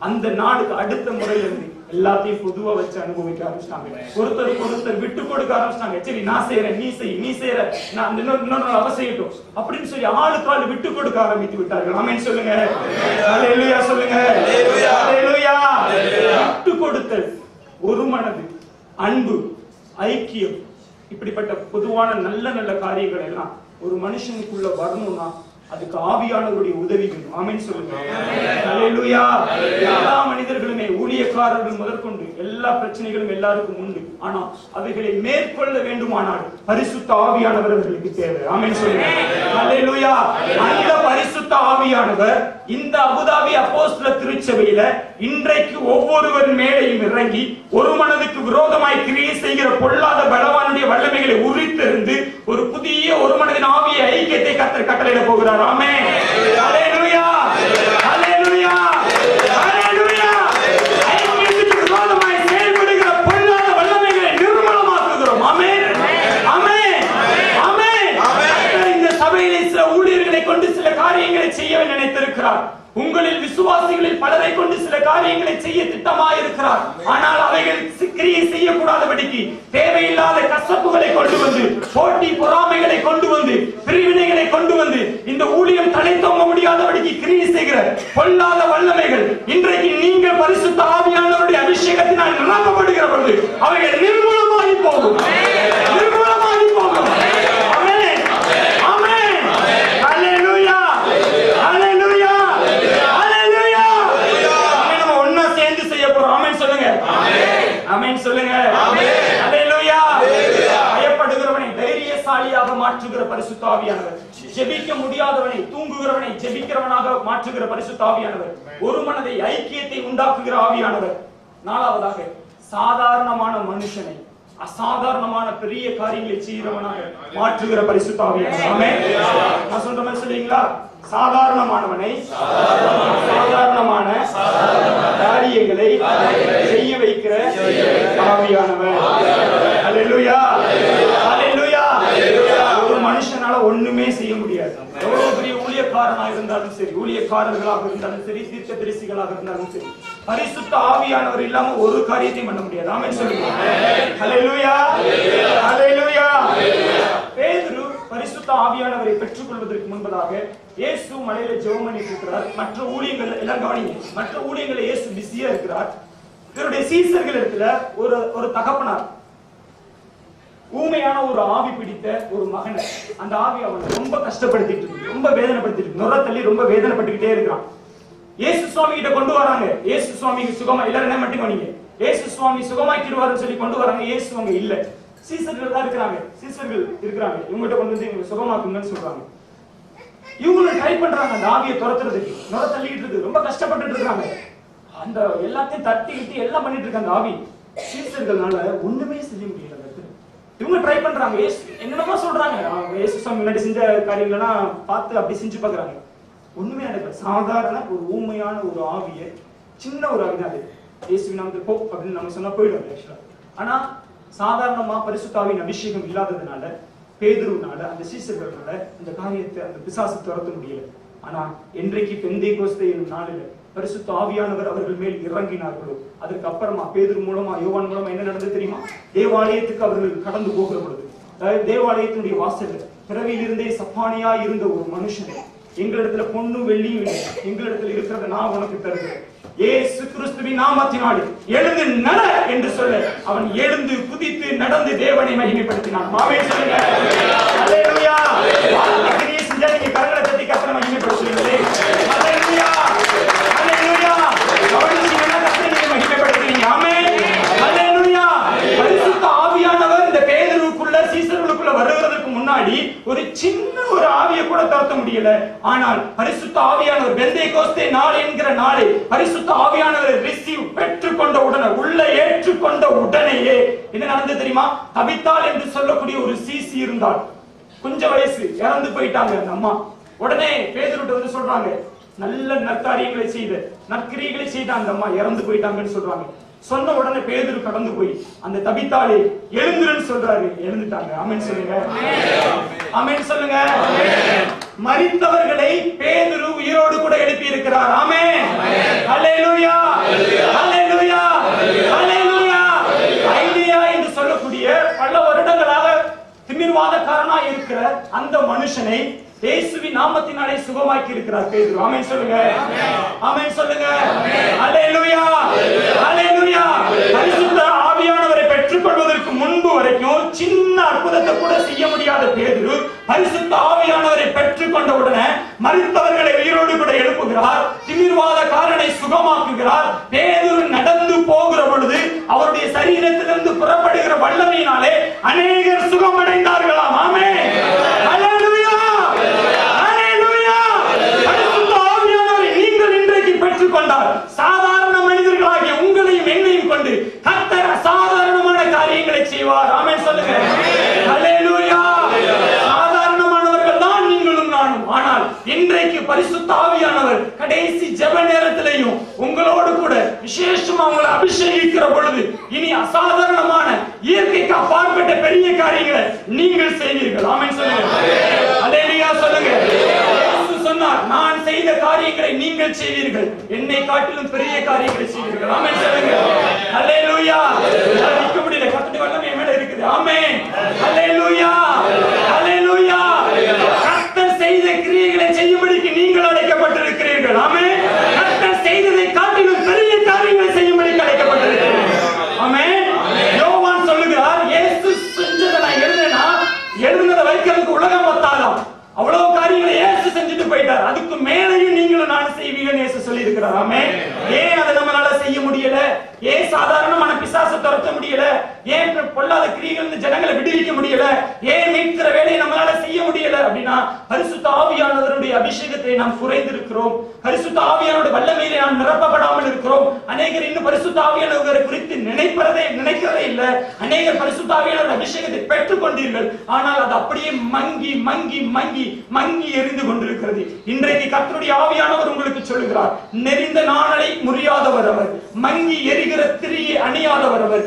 அந்த நாளுக்கு அடுத்த முறையில இருந்து எல்லாத்தையும் பொதுவா வச்சு அனுபவிக்க ஆரம்பிச்சிட்டாங்க. ஒருத்தருக்கு ஒருத்தர் விட்டு கொடுக்க ஆரம்பிச்சிட்டாங்க. சரி நான் செய்யறேன், நீ செய்யற, நான் இன்னொரு அவ செய்யட்டும் அப்படின்னு சொல்லி ஆளுக்கு ஆளு விட்டு கொடுக்க ஆரம்பித்து விட்டார்கள். ஆமென் சொல்லுங்க. ஹல்லேலூயா சொல்லுங்க. ஹல்லேலூயா. விட்டு கொடுத்தல், ஒரு மனது, அன்பு, ஐக்கியம், இப்படிப்பட்ட பொதுவான நல்ல நல்ல காரியங்கள் எல்லாம் ஒரு மனுஷனுக்குள்ள வரணும்னா அதுக்கு ஆவியானவருடைய உதவி வேணும். ஆமென் சொல்லுங்க. ஹல்லேலூயா. எல்லா மனிதர்களுமே, ஊழியக்காரர்கள் முதற்கொண்டு எல்லா பிரச்சனைகளும் எல்லாருக்கும் உண்டு. ஆனா அவைகளை மேற்கொள்ள வேண்டுமானால் பரிசுத்த ஆவியானவர் அவர்களுக்கு தேவை. ஆமென் சொல்லுங்க. ஹல்லேலூயா. அந்த பரிசுத்த ஆவியானவர் இந்த அபுதாபி அப்போஸ்தலர் திருச்சபையில இன்றைக்கு ஒவ்வொருவர் மேலையும் இறங்கி ஒரு மனதுக்கு விரோதமாய் கிரியை செய்கிற பொல்லாத பலவானுடைய வல்லமைகளை உரித்தெறிந்து ஒரு புதிய ஒரு மனதின் ஆவியை ஐக்கியத்தை கர்த்தர் கட்டளையிட போகிறார். ஆமென். ஹல்லேலூயா. ஹல்லேலூயா. ஹல்லேலூயா. ஐக்கியத்துக்கு விரோதமாய் செயல்படுகிற பொல்லாத வல்லமைகளை நிர்மூலமாக்குகிறோம். ஆமென். ஆமென். ஆமென். இந்த சபையிலே சில ஊழியர்களை கொண்டு சில காரியங்களை செய்ய நினைத்திருக்கிறார். உங்களில் விசுவாசிகளில் பலரை கொண்டு சில காரியங்களை செய்ய திட்டமாயிருக்கிறார். ஆனால் அவைகள் கிரியை செய்யக்கூடாதபடிக்கு தேவையில்லாத கசப்புகளை கொண்டு வந்து, போட்டி பொறாமைகளை கொண்டு வந்து, பிரிவினைகளை கொண்டு வந்து இந்த ஊழியம் தலை தொங்க முடியாதபடிக்கு செய்கிற பொல்லாத வல்லமைகள் இன்றைக்கு நீங்கள் பரிசுத்த ஆவியானவருடைய அபிஷேகத்தினால் நிரப்பப்படுகிற பொழுது அவைகள் நிர்மூலமாகி போகும். நிர்மூலமாகி போகும். ஆமென். ஆமென். ஹல்லேலூயா. ஹல்லேலூயா. ஹல்லேலூயா. நம்ம ஒண்ணா சேர்ந்து செய்ய போறோம். ஆமென் சொல்லுங்க. ஆமென். ஆமென் சொல்லுங்க. ஆமென். ஹல்லேலூயா. பயப்படுகிறவனை தைரியசாலியாக மாற்றுகிற பரிசுத்த ஆவியானவர், ஜெபிக்க முடியாதவனை தூங்குகிறவனை ஜெபிக்கிறவனாக மாற்றுகிற பரிசுத்த ஆவியானவர், ஒரு மனதை ஐக்கியத்தை உண்டாக்குகிற ஆவியானவர். நாலாவதாக சாதாரணமான மனுஷனை அசாதாரணமான பெரிய காரியங்களை செய்கிறவனாக மாற்றுகிற பரிசுத்த ஆவியானவர். ஆமென். நான் சொல்ற மாதிரி சொல்றீங்களா? சாதாரணமானவனை சாதாரணமான காரியங்களை செய்ய வைக்கிற ஆவியானவர். ஹல்லேலூயா. ஹல்லேலூயா. ஒரு மனுஷனால ஒண்ணுமே செய்ய முடியாது. எவ்வளவு பெரிய ஊழியக்காரனாக இருந்தாலும் சரி, ஊழியக்காரர்களாக இருந்தாலும் சரி, தீர்க்கதரிசிகளாக இருந்தாலும் சரி, பரிசுத்த ஆவியானவர் இல்லாம ஒரு காரியத்தையும் பண்ண முடியாது. ஆமென் சொல்லுங்க. ஹல்லேலூயா. ஹல்லேலூயா. பேதுரு பரிசுத்த ஆவியானவரை பெற்றுக் கொள்வதற்கு முன்பதாக இயேசு மலையில ஜெபம் பண்ணிட்டு இருக்கிறார். மற்ற ஊழியங்கள் எல்லாம் கவனிங்க. மற்ற ஊழியங்களை இயேசு பிஸியா இருக்கிறார். இவருடைய சீசர்கள் இடத்துல ஒரு தகப்பனார் ஊமையான ஒரு ஆவி பிடித்த ஒரு மகனை, அந்த ஆவி அவனை ரொம்ப கஷ்டப்படுத்திட்டு இருக்கு, ரொம்ப வேதனைப்படுத்திட்டு, நுர தள்ளி ரொம்ப வேதனைப்பட்டுக்கிட்டே இருக்கிறான். இயேசு சுவாமி கிட்ட கொண்டு வராங்க. இயேசு சுவாமிக்கு சுகமா எல்லாரும் என்ன மட்டும் கவனிங்க. இயேசு சுவாமி சுகமாக்கிடுவாருன்னு சொல்லி கொண்டு வராங்க. இயேசு அங்க இல்ல, சீசர்கள் தான் இருக்கிறாங்க. சீசர்கள் இருக்கிறாங்க. இவங்ககிட்ட கொண்டு வந்து இவங்க சுகமாக்குங்கன்னு சொல்றாங்க. இவங்களும் ட்ரை பண்றாங்க அந்த ஆவியை துரத்துறதுக்கு. நுர தள்ளிட்டு இருக்கு, ரொம்ப கஷ்டப்பட்டு இருக்காங்க. அந்த எல்லாத்தையும் தட்டிக்கிட்டு எல்லாம் பண்ணிட்டு இருக்க அந்த ஆவி சீசர்களால ஒண்ணுமே செய்ய முடியல. இவங்க ட்ரை பண்றாங்க. என்னென்னமோ சொல்றாங்க. இயேசு சுவாமி முன்னாடி செஞ்ச காரியங்களெல்லாம் பார்த்து அப்படி செஞ்சு பாக்குறாங்க. ஒண்ணுமே நடக்கல. சாதாரண ஒரு ஊமையான ஒரு ஆவியை, சின்ன ஒரு ஆவி தான் அது. இயேசுவின் நாமத்தில் போ அப்படின்னு நம்ம சொன்னா போயிடும் ஆக்சுவலா. ஆனா சாதாரணமா பரிசுத்த ஆவியின் அபிஷேகம் இல்லாததுனால, பேதுருனால, அந்த சீசர்களால அந்த காரியத்தை அந்த பிசாசு துரத்த முடியல. ஆனா என்றைக்கு பெந்தேகோஸ்தே என்னும் நாளில் பரிசுத்த ஆவியானவர் அவர்கள் மேல் இறங்கினார்களோ, அதற்கு அப்புறமா பேதுரு மூலமா யோவான் மூலமா என்ன நடந்தது தெரியுமா? தேவாலயத்துக்கு அவர்கள் கடந்து போகிற பொழுது, தேவாலயத்தினுடைய வாசல்ல பிறவியிலிருந்தே சப்பானியா இருந்த ஒரு மனுஷனை, எங்களிடத்துல பொண்ணு வெள்ளியும் இல்லை, எங்களிடத்துல இருக்கிறத நான் உனக்கு தருகிறேன், இயேசு கிறிஸ்துவின் நாமத்தினாலே எழுந்து நட என்று சொல்ல, அவன் எழுந்து குதித்து நடந்து தேவனை மகிமைப்படுத்தினான். ஆமென் சொல்லுங்க. ஹல்லேலூயா. அக்னியை செஞ்சா நீங்க கரங்களை தட்டி கர்த்தரை மகிமைப்படுத்துவீங்களே. ஹல்லேலூயா. ஹல்லேலூயா. கவனிச்சீங்கன்னா கர்த்தரை நீங்க மகிமைப்படுத்துவீங்க. ஆமென். ஹல்லேலூயா. பரிசுத்த ஆவியானவர் இந்த பேதுருவுக்குள்ள சீசர்களுக்குள்ள வருவதற்கு முன்னாடி ஒரு சின்ன ஒரு ஆவியை கூட துரத்த முடியல. ஆனால் பரிசுத்த ஆவியானவர் பெந்தேகோஸ்தே நாள் என்கிற நாளை பரிசுத்த ஆவியானவர் ரிசீவ் பெற்றுக்கொண்ட உடனே, உள்ள ஏற்றுக்கொண்ட உடனேயே என்ன நடந்தது தெரியுமா? தபித்தாள் என்று சொல்லக்கூடிய ஒரு சீசி இருந்தாள். கொஞ்சம் வயசு, இறந்து போயிட்டாங்க அந்த அம்மா. உடனே பேதுருட்ட வந்து சொல்றாங்க, நல்ல நற்காரியங்களை செய்த, நற்கிரியைகளை செய்த அந்த அம்மா இறந்து போயிட்டாங்கன்னு சொல்றாங்க. சொன்ன உடனே பேதுரு கடந்து போய் அந்த தபித்தாளே எழுந்துருன்னு சொல்றாரு. எழுந்துட்டாங்க. ஆமென் சொல்லுங்க. ஆமென் சொல்லுங்க. மரித்தவர்களை பேதுரு உயிரோடு கூட எழுப்பி இருக்கிறார். ஆமென். ஹல்லேலூயா. ஹல்லேலூயா. ஹல்லேலூயா. ஐலியா என்று சொல்லக்கூடிய பல வருடங்களாக திமிர்வாதக்காரனா இருக்கிற அந்த மனுஷனை இயேசுவின் நாமத்தினாலே சுகமாக்கி இருக்கிறார் பேதுரு. ஆமென் சொல்லுங்க. ஆமென் சொல்லுங்க. ஹல்லேலூயா. ஹல்லேலூயா. பரிசுத்த ஆவியானவரை பெற்றுக்கொள்வதற்கு முன்பு வரைக்கும் சின்ன அற்புதத்தை கூட செய்ய முடியாத பேதுரு பரிசுத்த ஆவியானவரை பெற்றுக்கொண்ட உடனே மரித்தவர்களை உயிரோடு கூட எழுப்புகிறார், திமிர்வாதக்காரனை சுகமாக்குகிறார். பேதுரு நடந்து போகிற பொழுது அவருடைய சரீரத்திலிருந்து புறப்படுகிற வல்லமையினாலே அநேகர் சுகமடைந்தார்களாம். ஆமென். ஹல்லேலூயா. ஹல்லேலூயா. பரிசுத்த ஆவியானவரை நீங்கள் இன்றைக்கு பெற்றுக்கொண்டால் சாதாரண மனிதர்களாகிய உங்களையும் என்னையும் கொண்டு கர்த்தர் சாதாரணமான காரியங்களை செய்வார். ஆமென் சொல்லுங்க. ஹல்லேலூயா. சாதாரணமானவர்கள் தான் நீங்களும் நானும். ஆனால் இன்றைக்கு பரிசுத்த ஆவியானவர் கடைசி ஜெப நேரத்திலேயும் உங்களோடு கூட விசேஷமா உங்களை அபிஷேகிக்கிற பொழுது இனி அசாதாரணமான இயற்கைக்கு அப்பாற்பட்ட பெரிய காரியங்களை நீங்கள் செய்வீர்கள். ஆமென் சொல்லுங்க. ஹல்லேலூயா சொல்லுங்க. இயேசு சொன்னார், நான் செய்த காரியங்களை நீங்கள் செய்வீர்கள், என்னை காட்டிலும் பெரிய காரியங்களை செய்வீர்கள். ஆமென் சொல்லுங்க. ஹல்லேலூயா. நிக்க முடியல, கர்த்தருடைய வல்லமை என் மேல இருக்குது. ஆமென். ஹல்லேலூயா. ஹல்லேலூயா. கர்த்தர் செய்த கிரியைகளை செய்யும்படிக்கு நீங்கள் அழைக்கப்பட்டிருக்கிறீர்கள். ஆமென். செய்கிறார். ஆமென். ஏன் அதை நம்மளால செய்ய முடியல? ஏன் சாதாரணமான பிசாசை துரத்த முடியல? ஏன் பொல்லாத கிரியைகள் ஜனங்களை விடுவிக்க முடியல? ஏன் மீட்கிற வேலையை நம்மளால செய்ய முடியல அப்படின்னா பரிசுத்த ஆவியானவருடைய அபிஷேகத்தை நாம் குறைந்திருக்கிறோம். பரிசுத்த ஆவியானவருடைய வல்லமையிலே நாம் நிரப்பப்படாமல் இருக்கிறோம். அநேகர் இன்னும் பரிசுத்த ஆவியானவரை குறித்து நினைக்கிறதே இல்ல. அநேகர் பரிசுத்த ஆவியானவருடைய அபிஷேகத்தை பெற்றுக் கொண்டீர்கள், ஆனால் அது அப்படியே மங்கி மங்கி மங்கி மங்கி எரிந்து கொண்டிருக்கிறது. இன்றைக்கு கர்த்தருடைய ஆவியானவர் உங்களுக்கு சொல்லுகிறார், நெறிந்த நாணலை முறியாதவர் அவர், மங்கி எரிகிற திரியை அணியாதவர் அவர்.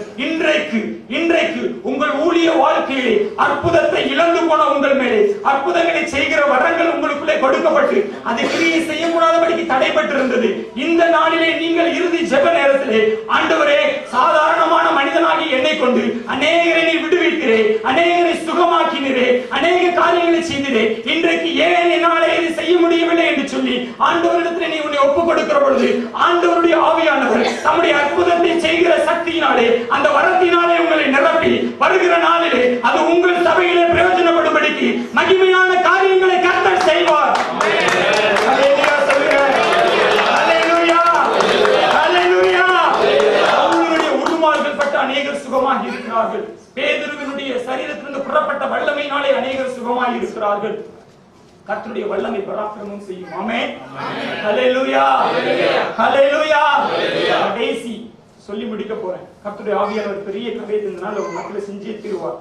இன்றைக்கு உங்கள் ஊழிய வாழ்க்கையிலே அற்புதத்தை இழந்து போன உங்கள் மேலே அற்புதங்களை செய்கிற வரங்கள் உங்களுக்குள்ளே கொடுக்கப்பட்டு அதை கிரியை செய்ய முடியாதபடிக்கு தடைபட்டிருந்தது. இந்த நாளிலே நீங்கள் இறுதி ஜெப நேரத்திலே, ஆண்டவரே, சாதாரணமான மனிதனாகி என்னை கொண்டு அநேகரை நீ விடுவிக்கிறே, அநேகரை சுகமாக்கினரே, அநேக காரியங்களை செய்தீரே, இன்றைக்கு ஏன் என்னாலே இதை செய்ய முடியவில்லை என்று சொல்லி ஆண்டவரிடத்தில் நீ உன்னை ஒப்புக் கொடுக்கிற பொழுது ஆண்டவருடைய ஆவியானவர் தம்முடைய அற்புதத்தை செய்கிற சக்தியினாலே, அந்த வரத்தினாலே உங்களை நிரப்பி வருகிற நாளிலே அது உங்கள் சபையிலே பிரயோஜனப்படும்படிக்கு மகிமையான காரியங்களை கர்த்தர் செய்வார். ஹல்லேலூயா சொல்லுங்க. ஹல்லேலூயா. ஹல்லேலூயா. அவர்களுடைய உடுமால்கள் பட்ட அநேகர் சுகமாகி இருக்கிறார்கள். பேதுருவினுடைய சரீரத்திலிருந்து புறப்பட்ட வல்லமையினாலே அநேகர் சுகமாகி இருக்கிறார்கள். கர்த்தருடைய வல்லமை பராக்கிரமம் செய்யும். ஆமென். ஹல்லேலூயா. ஹல்லேலூயா. கடைசி சொல்லி முடிக்க போறேன். கர்த்தருடைய ஆவியானவர் பெரிய கதையை தந்தனால ஒரு மக்களை செஞ்சே தீருவார்.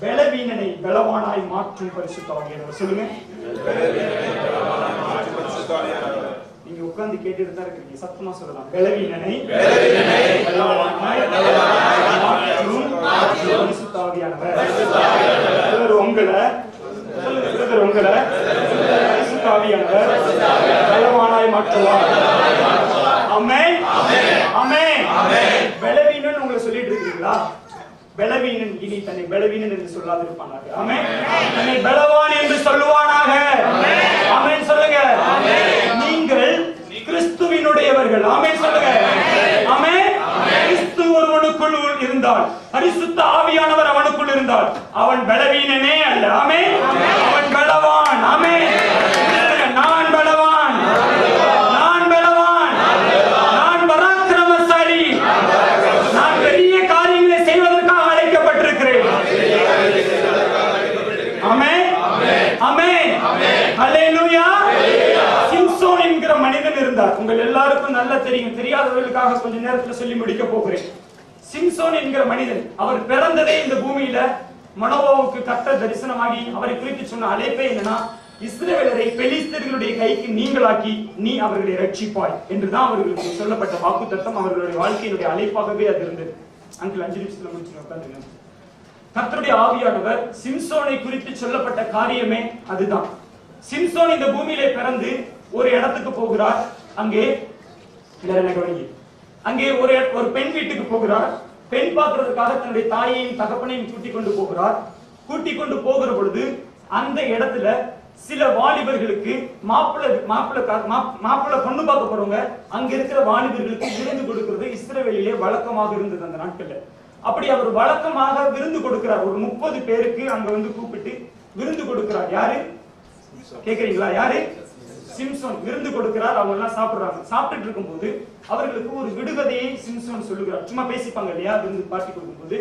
பலவீனனை பலவானாய் மாற்றும் பரிசுத்த ஆவியானவர். சொல்லுங்க. நீங்க உட்கார்ந்து கேட்டுட்டு தான் இருக்கீங்க, சத்தமா சொல்லலாம். பலவீனனை பலவானாய் மாற்றும் பரிசுத்த ஆவியானவர். உங்களை பரிசுத்த ஆவியானவர் பலவானாய் மாற்றுவார். ஆமென். ஆமென். பலவீனன் உங்களை சொல்லிட்டு இருக்கீங்களா? பலவீனன் இனி தன்னை பலவீனன் என்று சொல்லாதிருப்பானாக. ஆமென். தன்னை பலவான் என்று சொல்லுவானாக. ஆமென் சொல்லுங்க. நீங்கள் கிறிஸ்துவினுடையவர்கள். ஆமென் சொல்லுங்க. ஆமென். கிறிஸ்து ஒருவனுக்குள் இருந்தால், பரிசுத்த ஆவியானவர் அவனுக்குள் இருந்தால் அவன் பலவீனனே அல்ல. ஆமென். அவன் பலவான். ஆமென். நான் பலவான், நான் பலவான், நான் பராக்கிரமசாலி, நான் பெரிய காரியங்களை செய்வதற்காக அழைக்கப்பட்டிருக்கிறேன். ஆமென். ஆமென். ஹல்லேலூயா. சிம்சோன் என்கிற மனிதன் இருந்தார். உங்கள் எல்லாருக்கும் நல்லா தெரியும். தெரியாதவர்களுக்காக கொஞ்ச நேரத்தில் சொல்லி முடிக்க போகிறேன். சிம்சோன் என்கிற மனிதன், அவர் பிறந்ததே இந்த பூமியில மனோவாவுக்கு கர்த்தர் தரிசனமாகி அவரை குறித்து சொன்ன அழைப்பே என்னன்னா, இஸ்ரவேலரை பெலிஸ்தர்களுடைய கைக்கு நீங்களாக்கி நீ அவர்களை ரட்சிப்பாய் என்றுதான் அவர்களுக்கு சொல்லப்பட்ட வாக்குத்தத்தம். அவர்களுடைய வாழ்க்கையினுடைய அழைப்பாகவே அது இருந்தது. அங்கிள் 5 நிமிஷத்துல முடிச்சு உட்காந்துங்க. கர்த்தருடைய ஆவியானவர் சிம்சோனை குறித்து சொல்லப்பட்ட காரியமே அதுதான். சிம்சோன் இந்த பூமியிலே பிறந்து ஒரு இடத்துக்கு போகிறார். அங்கே ஒரு பெண் வீட்டுக்கு போகிறார். பெண் பார்க்கிறதுக்காக தன்னுடைய தாயையும் தகப்பனையும் கூட்டிக் கொண்டு போகிறார். கூட்டிக் கொண்டு போகிற பொழுது அந்த இடத்துல சில வாலிபர்களுக்கு மாப்பிள்ளை பொண்ணு பார்க்க போறவங்க அங்க இருக்கிற வாலிபர்களுக்கு விருந்து கொடுக்கிறது இஸ்ரவேலிலே வழக்கமாக இருந்தது அந்த நாட்கள்ல. அப்படி அவர் வழக்கமாக விருந்து கொடுக்கிறார். ஒரு 30 பேருக்கு அங்க வந்து கூப்பிட்டு விருந்து கொடுக்கிறார். யாரு கேக்குறீங்களா? யாரு? சிம்சோன் விருந்து கொடுக்கிறார். அவங்க எல்லாம் சாப்பிடுறாங்க. சாப்பிட்டுட்டு இருக்கும் போது அவர்களுக்கு ஒரு விடுகதையை சிம்சோன் சொல்லுகிறார். சும்மா பேசிப்பாங்க இல்லையா, விருந்து பார்ட்டி கொடுக்கும்போது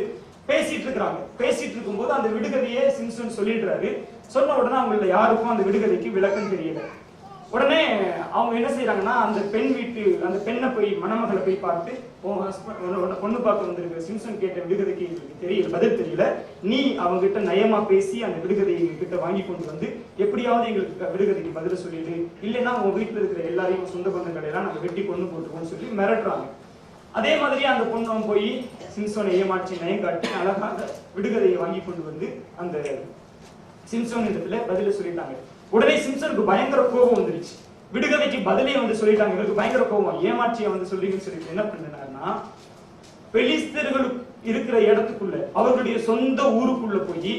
பேசிட்டு இருக்காங்க. பேசிட்டு இருக்கும் போது அந்த விடுகதையை சிம்சோன் சொல்லிடுறாரு. சொன்ன உடனே அவங்கள யாருக்கும் அந்த விடுகதைக்கு விளக்கம் தெரியல. உடனே அவங்க என்ன செய்யறாங்கன்னா, அந்த பெண்ணை போய் மணமகளை போய் பார்த்து, பொண்ணு பார்க்க வந்திருக்கிற சிம்சன் கேட்ட விடுகதைக்கு எங்களுக்கு தெரியல, பதில் தெரியல, நீ அவங்க கிட்ட நயமா பேசி அந்த விடுகதையை எங்க கிட்ட வாங்கி கொண்டு வந்து எப்படியாவது எங்களுக்கு விடுகதைக்கு பதில சொல்லிடு, இல்லைன்னா உங்க வீட்டுல இருக்கிற எல்லாரையும் சொந்த பந்தங்களை எல்லாம் நாங்க வெட்டி கொண்டு போட்டுருவோம்னு சொல்லி மிரட்டுறாங்க. அதே மாதிரி அந்த பொண்ணு போய் சிம்சோனை ஏமாற்றி நயம் காட்டி அழகாக விடுகதையை வாங்கி கொண்டு வந்து அந்த சிம்சோன் இடத்துல பதில சொல்லிட்டாங்க. உடனே சிம்சனுக்கு பயங்கர கோபம் வந்துருச்சு. விடுகதைக்கு பதிலே வந்து சொல்லிட்டாங்க. இவருக்கு பயங்கர கோபம், ஏமாற்றிய வந்து சொல்லிங்கன்னு சொல்லிட்டு என்ன பண்ணாருன்னா, பெலிஸ்தர்கள் இருக்கிற இடத்துக்குள்ள அவர்களுடைய சொந்த ஊருக்குள்ள போய்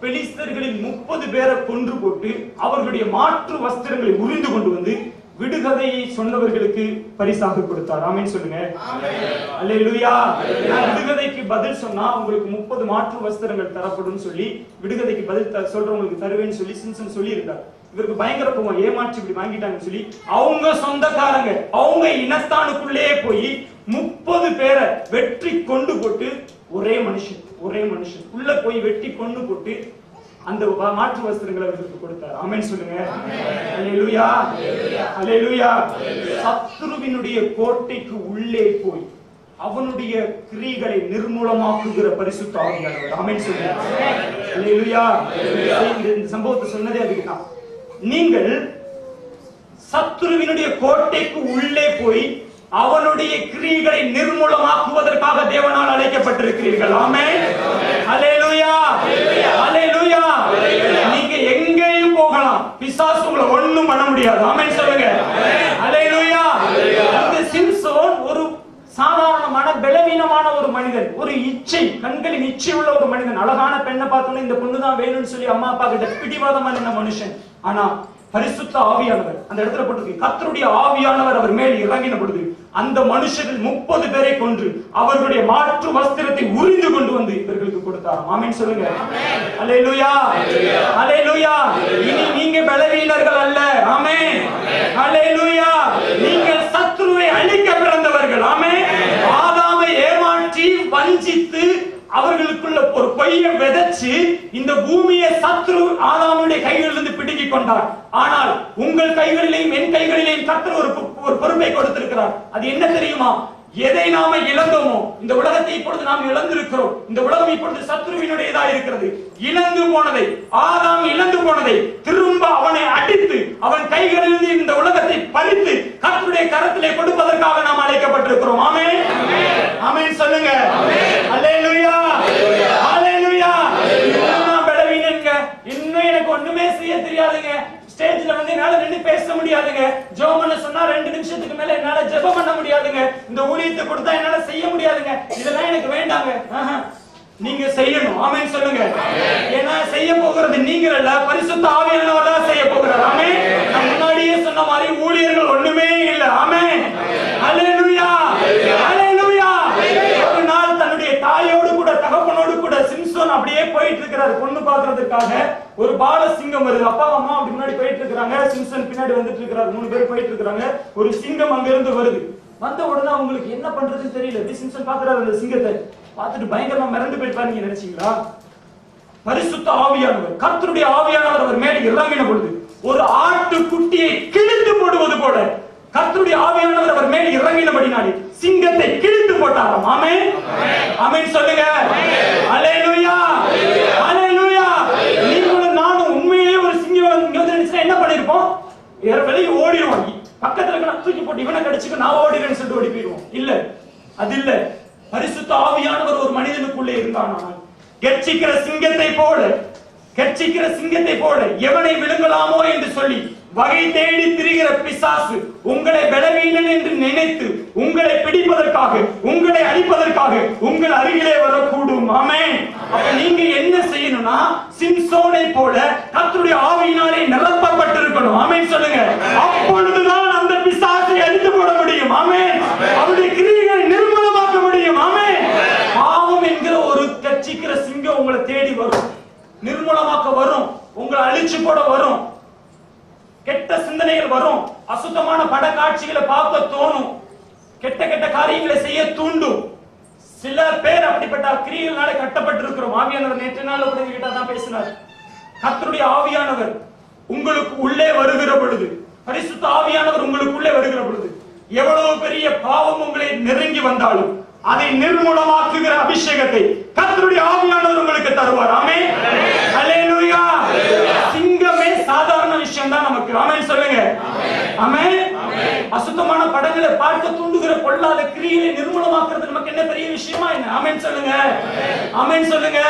பெலிஸ்தர்களின் 30 பேரை கொன்று போட்டு அவர்களுடைய மாற்று வஸ்திரங்களை உரிந்து கொண்டு வந்து விடுகதையை சொன்னவர்களுக்கு பரிசாக கொடுத்தார். ஆமென் சொல்லுங்க. அல்லேலூயா. விடுகதைக்கு பதில் சொன்னா உங்களுக்கு 30 மாற்று வஸ்திரங்கள் தரப்படும் சொல்லி, விடுகதைக்கு பதில் சொல்றவங்களுக்கு தருவேன்னு சொல்லி சிம்சன் சொல்லி இருந்தார். இவருக்கு பயங்கர கோவம், ஏமாற்றி இப்படி வாங்கிட்டாங்கன்னு சொல்லி அவங்க சொந்தக்காரங்க அவங்க இனஸ்தானுக்குள்ளே போய் 30 பேரை வெற்றி கொண்டு போட்டு, ஒரே மனுஷன் உள்ள போய் வெட்டி கொண்டு போட்டு அந்த மாற்று வஸ்திரங்களை அவர்களுக்கு கொடுத்தார். ஆமென் சொல்லுங்க. அல்லேலூயா. அல்லேலூயா. சத்துருவினுடைய கோட்டைக்கு உள்ளே போய் அவனுடைய கிரியைகளை நிர்மூலமாக்குகிற பரிசுத்த ஆவியானவர். ஆமென் சொல்லுங்க. அல்லேலூயா. இந்த சம்பவத்தை சொன்னதே அதுக்குதான். நீங்கள் சத்துருவினுடைய கோட்டைக்கு உள்ளே போய் அவனுடைய கிரியைகளை நிர்மூலமாக்குவதற்காக தேவனால் அழைக்கப்பட்டிருக்கிறீர்கள். ஆமென். அல்லேலூயா. அல்லேலூயா. நீங்க எங்கேயும் போகலாம், பிசாசு உங்களை ஒண்ணும் பண்ண முடியாது. ஆமென் சொல்லுங்க. அல்லேலூயா. இந்த சிம்சோன் ஒரு சாதாரணமான பலவீனமான ஒரு மனிதன், ஒரு இச்சை, கண்களின் இச்சை உள்ள ஒரு மனிதன். அழகான பெண்ணை பார்த்தோன்னே இந்த பொண்ணு தான் வேணும்னு சொல்லி அம்மா அப்பா கிட்ட பிடிவாதமான மனுஷன். ஆனா பரிசுத்த ஆவியானவர் அந்த இடத்துல போட்டிருக்கு, கர்த்தருடைய ஆவியானவர் அவர் மேல் இறங்கின பொழுது அந்த மனுஷர்கள் 30 பேரை கொன்று அவர்களுடைய மாற்று வஸ்திரத்தை உரிந்து கொண்டு வந்து இவர்களுக்கு கொடுத்தார். ஆமென் சொல்லுங்க. அல்லேலூயா. அல்லேலூயா. இனி நீங்க பலவீனர்கள் அல்ல. ஆமென். அல்லேலூயா. நீங்கள் சத்துருவை அழிக்க பிறந்தவர்கள். ஆமென். ஆதாமை ஏமாற்றி வஞ்சித்து அவர்களுக்குள்ள ஒரு பொய்யை விதைச்சு இந்த பூமியை சத்ரு ஆதாமுடைய கைகளிலிருந்து பிடுங்கிக் கொண்டார். ஆனால் உங்கள் கைகளிலேயும் என் கைகளிலேயும் கர்த்தர் ஒரு பொறுப்பை கொடுத்திருக்கிறார். அது என்ன தெரியுமா? எதை நாம இழந்தோமோ, இந்த உலகத்தை இப்பொழுது நாம் இழந்திருக்கிறோம். இந்த உலகம் இப்பொழுது சத்ருவினுடையதா இருக்கிறது. இழந்து போனதை, ஆதாம் இழந்து போனதை திரும்ப அவனை அடித்து அவன் கைகளிலிருந்து இந்த உலகத்தை பறித்து கர்த்தருடைய கரத்திலே கொடுப்பதற்காக நாம் அழைக்கப்பட்டிருக்கிறோம். ஆமென். ஆமென் சொல்லுங்க. அல்லேலூயா. அல்லேலூயா. நான் பலவீனங்க, இன்னும் எனக்கு ஒண்ணுமே செய்ய தெரியாதுங்க, ஸ்டேஜ்ல வந்து என்னால நின்னு பேச முடியாதுங்க, ஜெபம் பண்ண சொன்னா 2 நிமிஷத்துக்கு மேல என்னால ஜெபம் பண்ண முடியாதுங்க, இந்த ஊழியத்தை கொடுத்தா என்னால செய்ய முடியாதுங்க, இதெல்லாம் எனக்கு வேண்டாங்க. நீங்க செய்யணும். ஆமென் சொல்லுங்க. ஏன்னா செய்ய போகிறது நீங்க அல்ல, பரிசுத்த ஆவியானவர் தான் செய்ய போகிறார். ஆமென். நான் முன்னாடியே சொன்ன மாதிரி ஊழியர்கள் ஒண்ணுமே இல்ல. ஆமென். அல்லேலூயா. அல்லேலூயா. ஒரு நாள் தன்னுடைய தாயோடு கூட தகப்பனோடு கூட சிம்சோன் அப்படியே போயிட்டு இருக்கிறார் பொண்ணு பாக்குறதுக்காக. ஒரு பால சிங்கம் வருது. அப்பா அம்மா அப்படி முன்னாடி போயிட்டு இருக்காங்க, சிம்சன் பின்னாடி வந்துட்டு இருக்கிறார். 3 பேர் போயிட்டு இருக்காங்க. ஒரு சிங்கம் அங்க இருந்து வருது. வந்த உடனே அவங்களுக்கு என்ன பண்றதுன்னு தெரியல. சிம்சன் பாக்குறாரு அந்த சிங்கத்தை, பார்த்துட்டு பயங்கரமா மிரண்டு போயிட்டாரு. நீங்க நினைச்சீங்களா? பரிசுத்த ஆவியானவர், கர்த்தருடைய ஆவியானவர் அவர் மேலே இறங்கின பொழுது ஒரு ஆட்டு குட்டியை கிழித்து போடுவது போல கர்த்தருடைய ஆவியானவர் அவர் மேலே இறங்கினபடினாலே சிங்கத்தை கிழித்து போட்டாராம். ஆமென். ஆமென் சொல்லுங்க. அல்லேலூயா. அல்லேலூயா. நீங்களும் நானும் உண்மையிலேயே ஒரு சிங்கம் இங்க வந்து நினைச்சா என்ன பண்ணிருப்போம்? வெளியே ஓடிடுவோம். பக்கத்துல இருக்க தூக்கி போட்டு இவனை கடிச்சுக்க நான் ஓடிடுறேன்னு சொல்லிட்டு ஓடி போயிடுவோம். இல்ல, அது இல்ல. பரிசுத்த ஆவியானவர் ஒரு மனிதனுக்குள்ளே இருந்தானால் கெர்ச்சிக்கிற சிங்கத்தை போல எவனை விழுங்கலாமோ என்று சொல்லி வகை தேடி திரிகிற பிசாசு உங்களை பலவீனன் என்று நினைத்து உங்களை பிடிப்பதற்காக, உங்களை அழிப்பதற்காக உங்கள் அருகிலே வரக்கூடும். ஆமென். அப்ப நீங்க என்ன செய்யணும்னா சிம்சோனை போல கர்த்தருடைய ஆவியினாலே நிரப்பப்பட்டிருக்கணும். ஆமென் சொல்லுங்க. அப்பொழுதுதான் அந்த பிசாசை அழித்து போட முடியும். ஆமென். அவருடைய கிரியைகளை நிர்மூலமாக்க முடியும். ஆமென். பாவம் என்கிற ஒரு கட்சிக்கிற சிங்கம் உங்களை தேடி வரும், நிர்மூலமாக்க வரும், உங்களை அழிச்சு போட வரும், கெட்ட சிந்தனைகள் வரும், அசுத்தமான பட காட்சிகளை பார்க்க தோணும், கெட்ட கெட்ட காரியங்களை செய்ய தூண்டும். சில பேர் அப்படிப்பட்ட கிரியைகளால கட்டப்பட்டிருக்கிறோம். ஆவியானவர் நேற்று நாள் கூட கிட்ட தான் பேசினார். கர்த்தருடைய ஆவியானவர் உங்களுக்கு உள்ளே வருகிற பொழுது, பரிசுத்த ஆவியானவர் உங்களுக்கு உள்ளே வருகிற பொழுது எவ்வளவு பெரிய பாவம் உங்களை நெருங்கி வந்தாலும் அதை நிர்மூலமாக்குகிற அபிஷேகத்தை கர்த்தருடைய ஆவியானவர் உங்களுக்கு தருவார். ஆமென். அல்லேலூயா. சிங்கமே சாதாரண விஷயம் தான் நமக்கு. ஆமென் சொல்லுங்க. ஆமென். அசுத்தமான படங்களை பார்க்க தூண்டுகிற பொல்லாத கிரியைகளை நிர்மூலமாக்குறது நமக்கு என்ன பெரிய விஷயமா என்ன? ஆமென் சொல்லுங்க. ஆமென் சொல்லுங்க.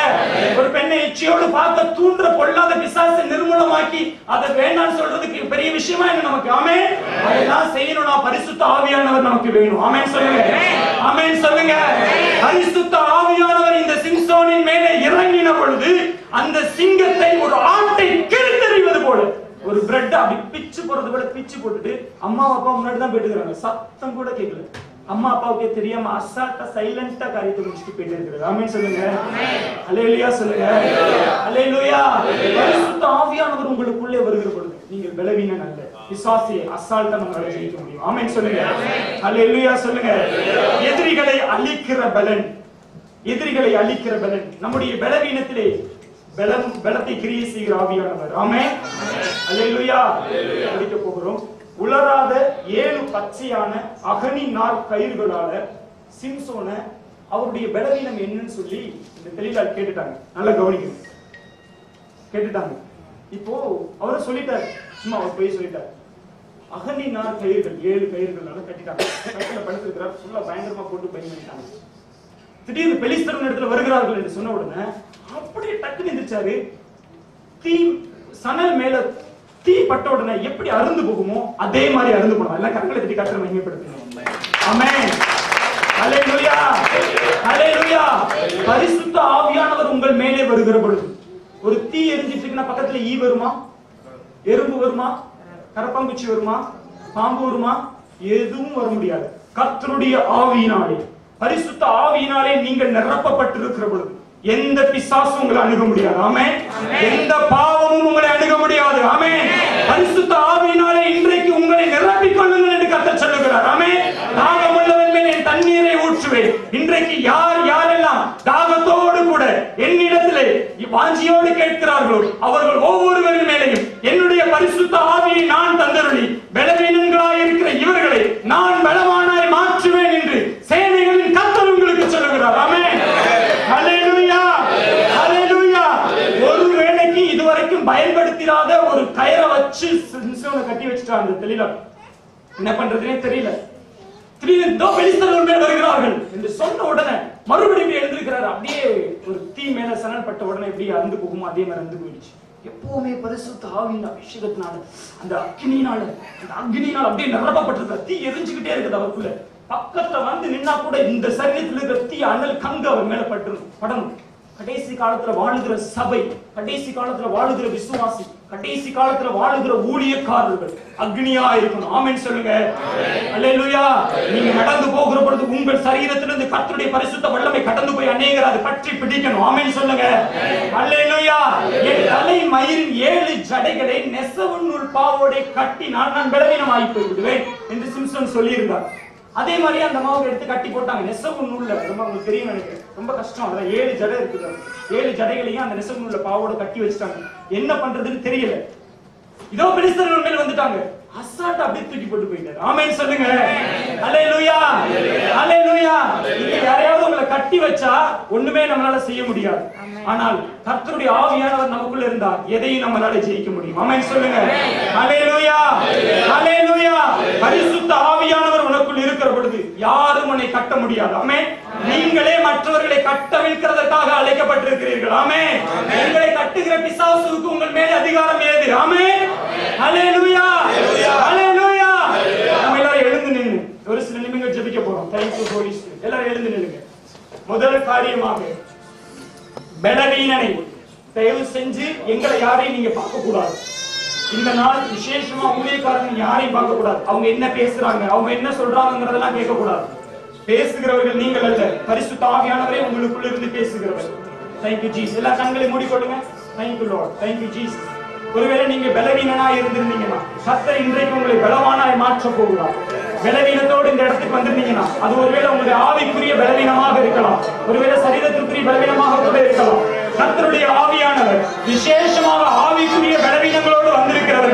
ஒரு பெண்ணை இச்சையோடு பார்க்க தூண்டுற பொல்லாத பிசாசை நிர்மூலமாக்கி அதை வேண்டாம்னு சொல்றதுக்கு பெரிய விஷயமா என்ன நமக்கு? ஆமென். அதெல்லாம் செய்யணும்னா பரிசுத்த ஆவியானவர் நமக்கு வேணும். ஆமென் சொல்லுங்க. ஆமென் சொல்லுங்க. பரிசுத்த ஆவியானவர் இந்த சிம்சோனின் மேலே இறங்கின பொழுது அந்த சிங்கத்தை ஒரு ஆட்டை கிழித்தெறிவது போல ஒரு பிரெட் அப்படி பிச்சு போறது போல பிச்சு போட்டுட்டு அம்மா அப்பா முன்னாடி தான் போயிட்டு இருக்காங்க. சத்தம் கூட கேட்கல. அம்மா அப்பாவுக்கே தெரியாம அசால்ட்டா சைலண்டா காரியத்தை முடிச்சுட்டு போயிட்டு இருக்கிறது. ஆமென் சொல்லுங்க. அல்லேலூயா சொல்லுங்க. அல்லேலூயா. பரிசுத்த ஆவியானவர் உங்களுக்குள்ளே வருகிற பொழுது நீங்கள் பலவீனம் அல்ல, பிசாசை அசால்ட்டா நம்மளால ஜெயிக்க முடியும். ஆமென் சொல்லுங்க. அல்லேலூயா சொல்லுங்க. எதிரிகளை அழிக்கிற பலன், எதிரிகளை அழிக்கிற பலன் நம்முடைய பலவீனத்திலே பலத்தை கிரியை செய்கிற ஆவியானவர். ஆமென். அல்லேலூயா. படிக்க போகிறோம். உலராத 7 பச்சையான அகனி நார் கயிறுகளால சிம்சோன அவருடைய பலவீனம் என்னன்னு சொல்லி இந்த தெளிவால் கேட்டுட்டாங்க. நல்லா கவனிக்கணும். கேட்டுட்டாங்க. இப்போ அவரு சொல்லிட்டாரு, சும்மா அவர் போய் சொல்லிட்டாரு. அகனி நார் கயிறுகள் 7 கயிறுகளால கட்டிட்டாங்க. கையில படுத்திருக்கிறார். ஃபுல்லா பயங்கரமா போட்டு பயன்படுத்திட்டாங்க. திடீர்னு பெலிஸ்தரின் இடத்துல வருகிறார்கள் என்று சொன்ன உடனே அப்படியே டக்குன்னு எந்திரிச்சாரு. தீ சணல் மேல தீ பட்ட உடனே எப்படி அருந்து போகுமோ அதே மாதிரி அருந்து போனாங்க. எல்லாம் கரங்களை தட்டி கர்த்தரை மகிமைப்படுத்துங்க. ஆமென். அல்லேலூயா. அல்லேலூயா. பரிசுத்த ஆவியானவர் உங்கள் மேலே வருகிற பொழுது ஒரு தீ எரிஞ்சிட்டு இருக்குன்னா பக்கத்துல ஈ வருமா, எறும்பு வருமா, கரப்பாம்பூச்சி வருமா, பாம்பு வருமா? எதுவும் வர முடியாது. கர்த்தருடைய ஆவியினாலே, பரிசுத்த ஆவியினாலே நீங்கள் நிரப்பப்பட்டிருக்கிற பொழுது எந்த பிசாசும் உங்களை அணுக முடியாது. ஆமென். எந்த பாவமும் உங்களை அணுக முடியாது. ஆமென். பரிசுத்த ஆவியினாலே இன்றைக்கு உங்களை நிரப்பிக் கொள்ளுங்கள் என்று கர்த்தர் சொல்லுகிறார். ஆமென். தாகமுள்ளவன் மேல் என் தண்ணீரை ஊற்றுவேன். இன்றைக்கு யார் யாரெல்லாம் தாகத்தோடு கூட என்னிடத்திலே வாஞ்சியோடு கேட்கிறார்களோ அவர்கள் ஒவ்வொருவரின் மேலேயும் என்னுடைய பரிசுத்த ஆவியை நான் தந்தருளி பலவீனங்களாய் இருக்கிற இவர்களை நான் பலவானாய் மாற்றுவேன் என்று சேனைகளின் கர்த்தர் உங்களுக்கு சொல்லுகிறார். ஆமென். அல்லேலூயா. அல்லேலூயா. ஒரு வேளைக்கு இதுவரைக்கும் பயன்படுத்தாத ஒரு கயிறை வச்சு சிம்சோனை கட்டி வச்சிட்டாங்க. தெரியல என்ன பண்றதுனே தெரியல. திடீர்னு பெலிஸ்தர்கள் மேல் வருகிறார்கள் என்று சொன்ன உடனே மறுபடியும் எழுந்திருக்கிறார். அப்படியே ஒரு தீ மேல சணல் பட்ட உடனே எப்படி அருந்து போகுமோ அதே மாதிரி அருந்து போயிடுச்சு. எப்பவுமே பரிசுத்த ஆவியின் அபிஷேகத்தினால அந்த அக்னியினால அப்படியே நிரப்பப்பட்டிருக்கிற தீ எரிஞ்சுக்கிட்டே இருக்குது அவருக்குள்ள. பக்கத்துல வந்து நின்னா கூட இந்த சரீரத்தில் இருக்கிற தீ அனல் கங்கு அவர் மேல படணும். கடைசி காலத்துல வாழுகிற சபை, கடைசி காலத்துல வாழுகிற விசுவாசி, கடைசி காலத்துல வாழுகிற ஊழியக்காரர்கள் அக்னியா இருக்கணும். ஆமென் சொல்லுங்க. அல்லேலூயா. நீங்க நடந்து போகிற பொழுது உங்கள் சரீரத்திலிருந்து கர்த்தருடைய பரிசுத்த வல்லமை கடந்து போய் அநேகர் அதை பற்றி பிடிக்கணும். ஆமென் சொல்லுங்க. அல்லேலூயா. என் தலை மயிரின் 7 ஜடைகளை நெசவு நூல் பாவோடை கட்டி நான் பலவீனமாகி போய் விடுவேன் என்று சிம்சோன் சொல்லியிருந்தார். அதே மாதிரி அந்த மாவை எடுத்து கட்டி போட்டாங்க. நெசவு நூல்ல ரொம்ப உங்களுக்கு தெரியும் நினைக்கிறேன். ரொம்ப கஷ்டம். அதுல 7 ஜடை இருக்குது. 7 ஜடைகளையும் அந்த நெசவு நூல்ல பாவோட கட்டி வச்சுட்டாங்க. என்ன பண்றதுன்னு தெரியல. இதோ பெலிஸ்தர்கள் மேல் வந்துட்டாங்க. அசால்ட்டா அப்படியே தூக்கி போட்டு போயிட்டாரு. ஆமென் சொல்லுங்க. அல்லேலூயா. அல்லேலூயா. இங்க யாரையாவது உங்களை கட்டி வச்சா ஒண்ணுமே நம்மளால செய்ய முடியாது. ஆனால் கர்த்தருடைய ஆவியானவர் நமக்குள்ள இருந்தா எதையும் நம்மளால ஜெயிக்க முடியும். ஆமென் சொல்லுங்க. அல்லேலூயா. அல்லேலூயா. பரிசுத்த ஆவியானவர் உனக்குள் இருக்கிற பொழுது யாரும் உன்னை கட்ட முடியாது. ஆமென். நீங்களே மற்றவர்களை கட்டவிழ்க்கிறதற்காக அழைக்கப்பட்டிருக்கிறீர்கள். ஆமென். உங்களை கட்டுகிற பிசாசுக்கு உங்கள் மேலே அதிகாரம் ஏது? ஆமென். அல்லேலூயா. அல்லேலூயா. நம்ம எல்லாரும் எழுந்து நின்னு ஒரு சில நிமிடங்கள் ஜெபிக்க போறோம். Thank you Holy Spirit. எல்லாரும் எழுந்து நில்லுங்க. முதல் காரியமாக பலவீனனை தயவு செஞ்சு எங்களை யாரையும் நீங்க பார்க்க கூடாது. இந்த நாள் விசேஷமா ஊழியக்காரங்க யாரையும் பார்க்க கூடாது. அவங்க என்ன பேசுறாங்க, அவங்க என்ன சொல்றாங்கங்கறதெல்லாம் கேட்க கூடாது. பேசுகிறவர்கள் நீங்கள் அல்ல, பரிசுத்த ஆவியானவரே உங்களுக்குள்ள இருந்து பேசுகிறவர். Thank you Jesus. எல்லா கண்களை மூடிக்கொள்ளுங்க. Thank you Lord. Thank you Jesus. ஒருவேளை நீங்க பலவீனனாய் இருந்திருந்தீங்கன்னா கர்த்தர் இன்றைக்கு உங்களை பலவானாய் மாற்ற போகிறார். பலவீனத்தோடு இந்த இடத்துக்கு வந்திருந்தீங்கன்னா அது ஒருவேளை உங்களுடைய ஆவிக்குரிய பலவீனமாக இருக்கலாம், ஒருவேளை சரீரத்திற்குரிய பலவீனமாக கூட இருக்கலாம். கர்த்தருடைய ஆவியானவர் விசேஷமாக ஆவிக்குரிய பலவீனங்களோடு வந்திருக்கிறவர்.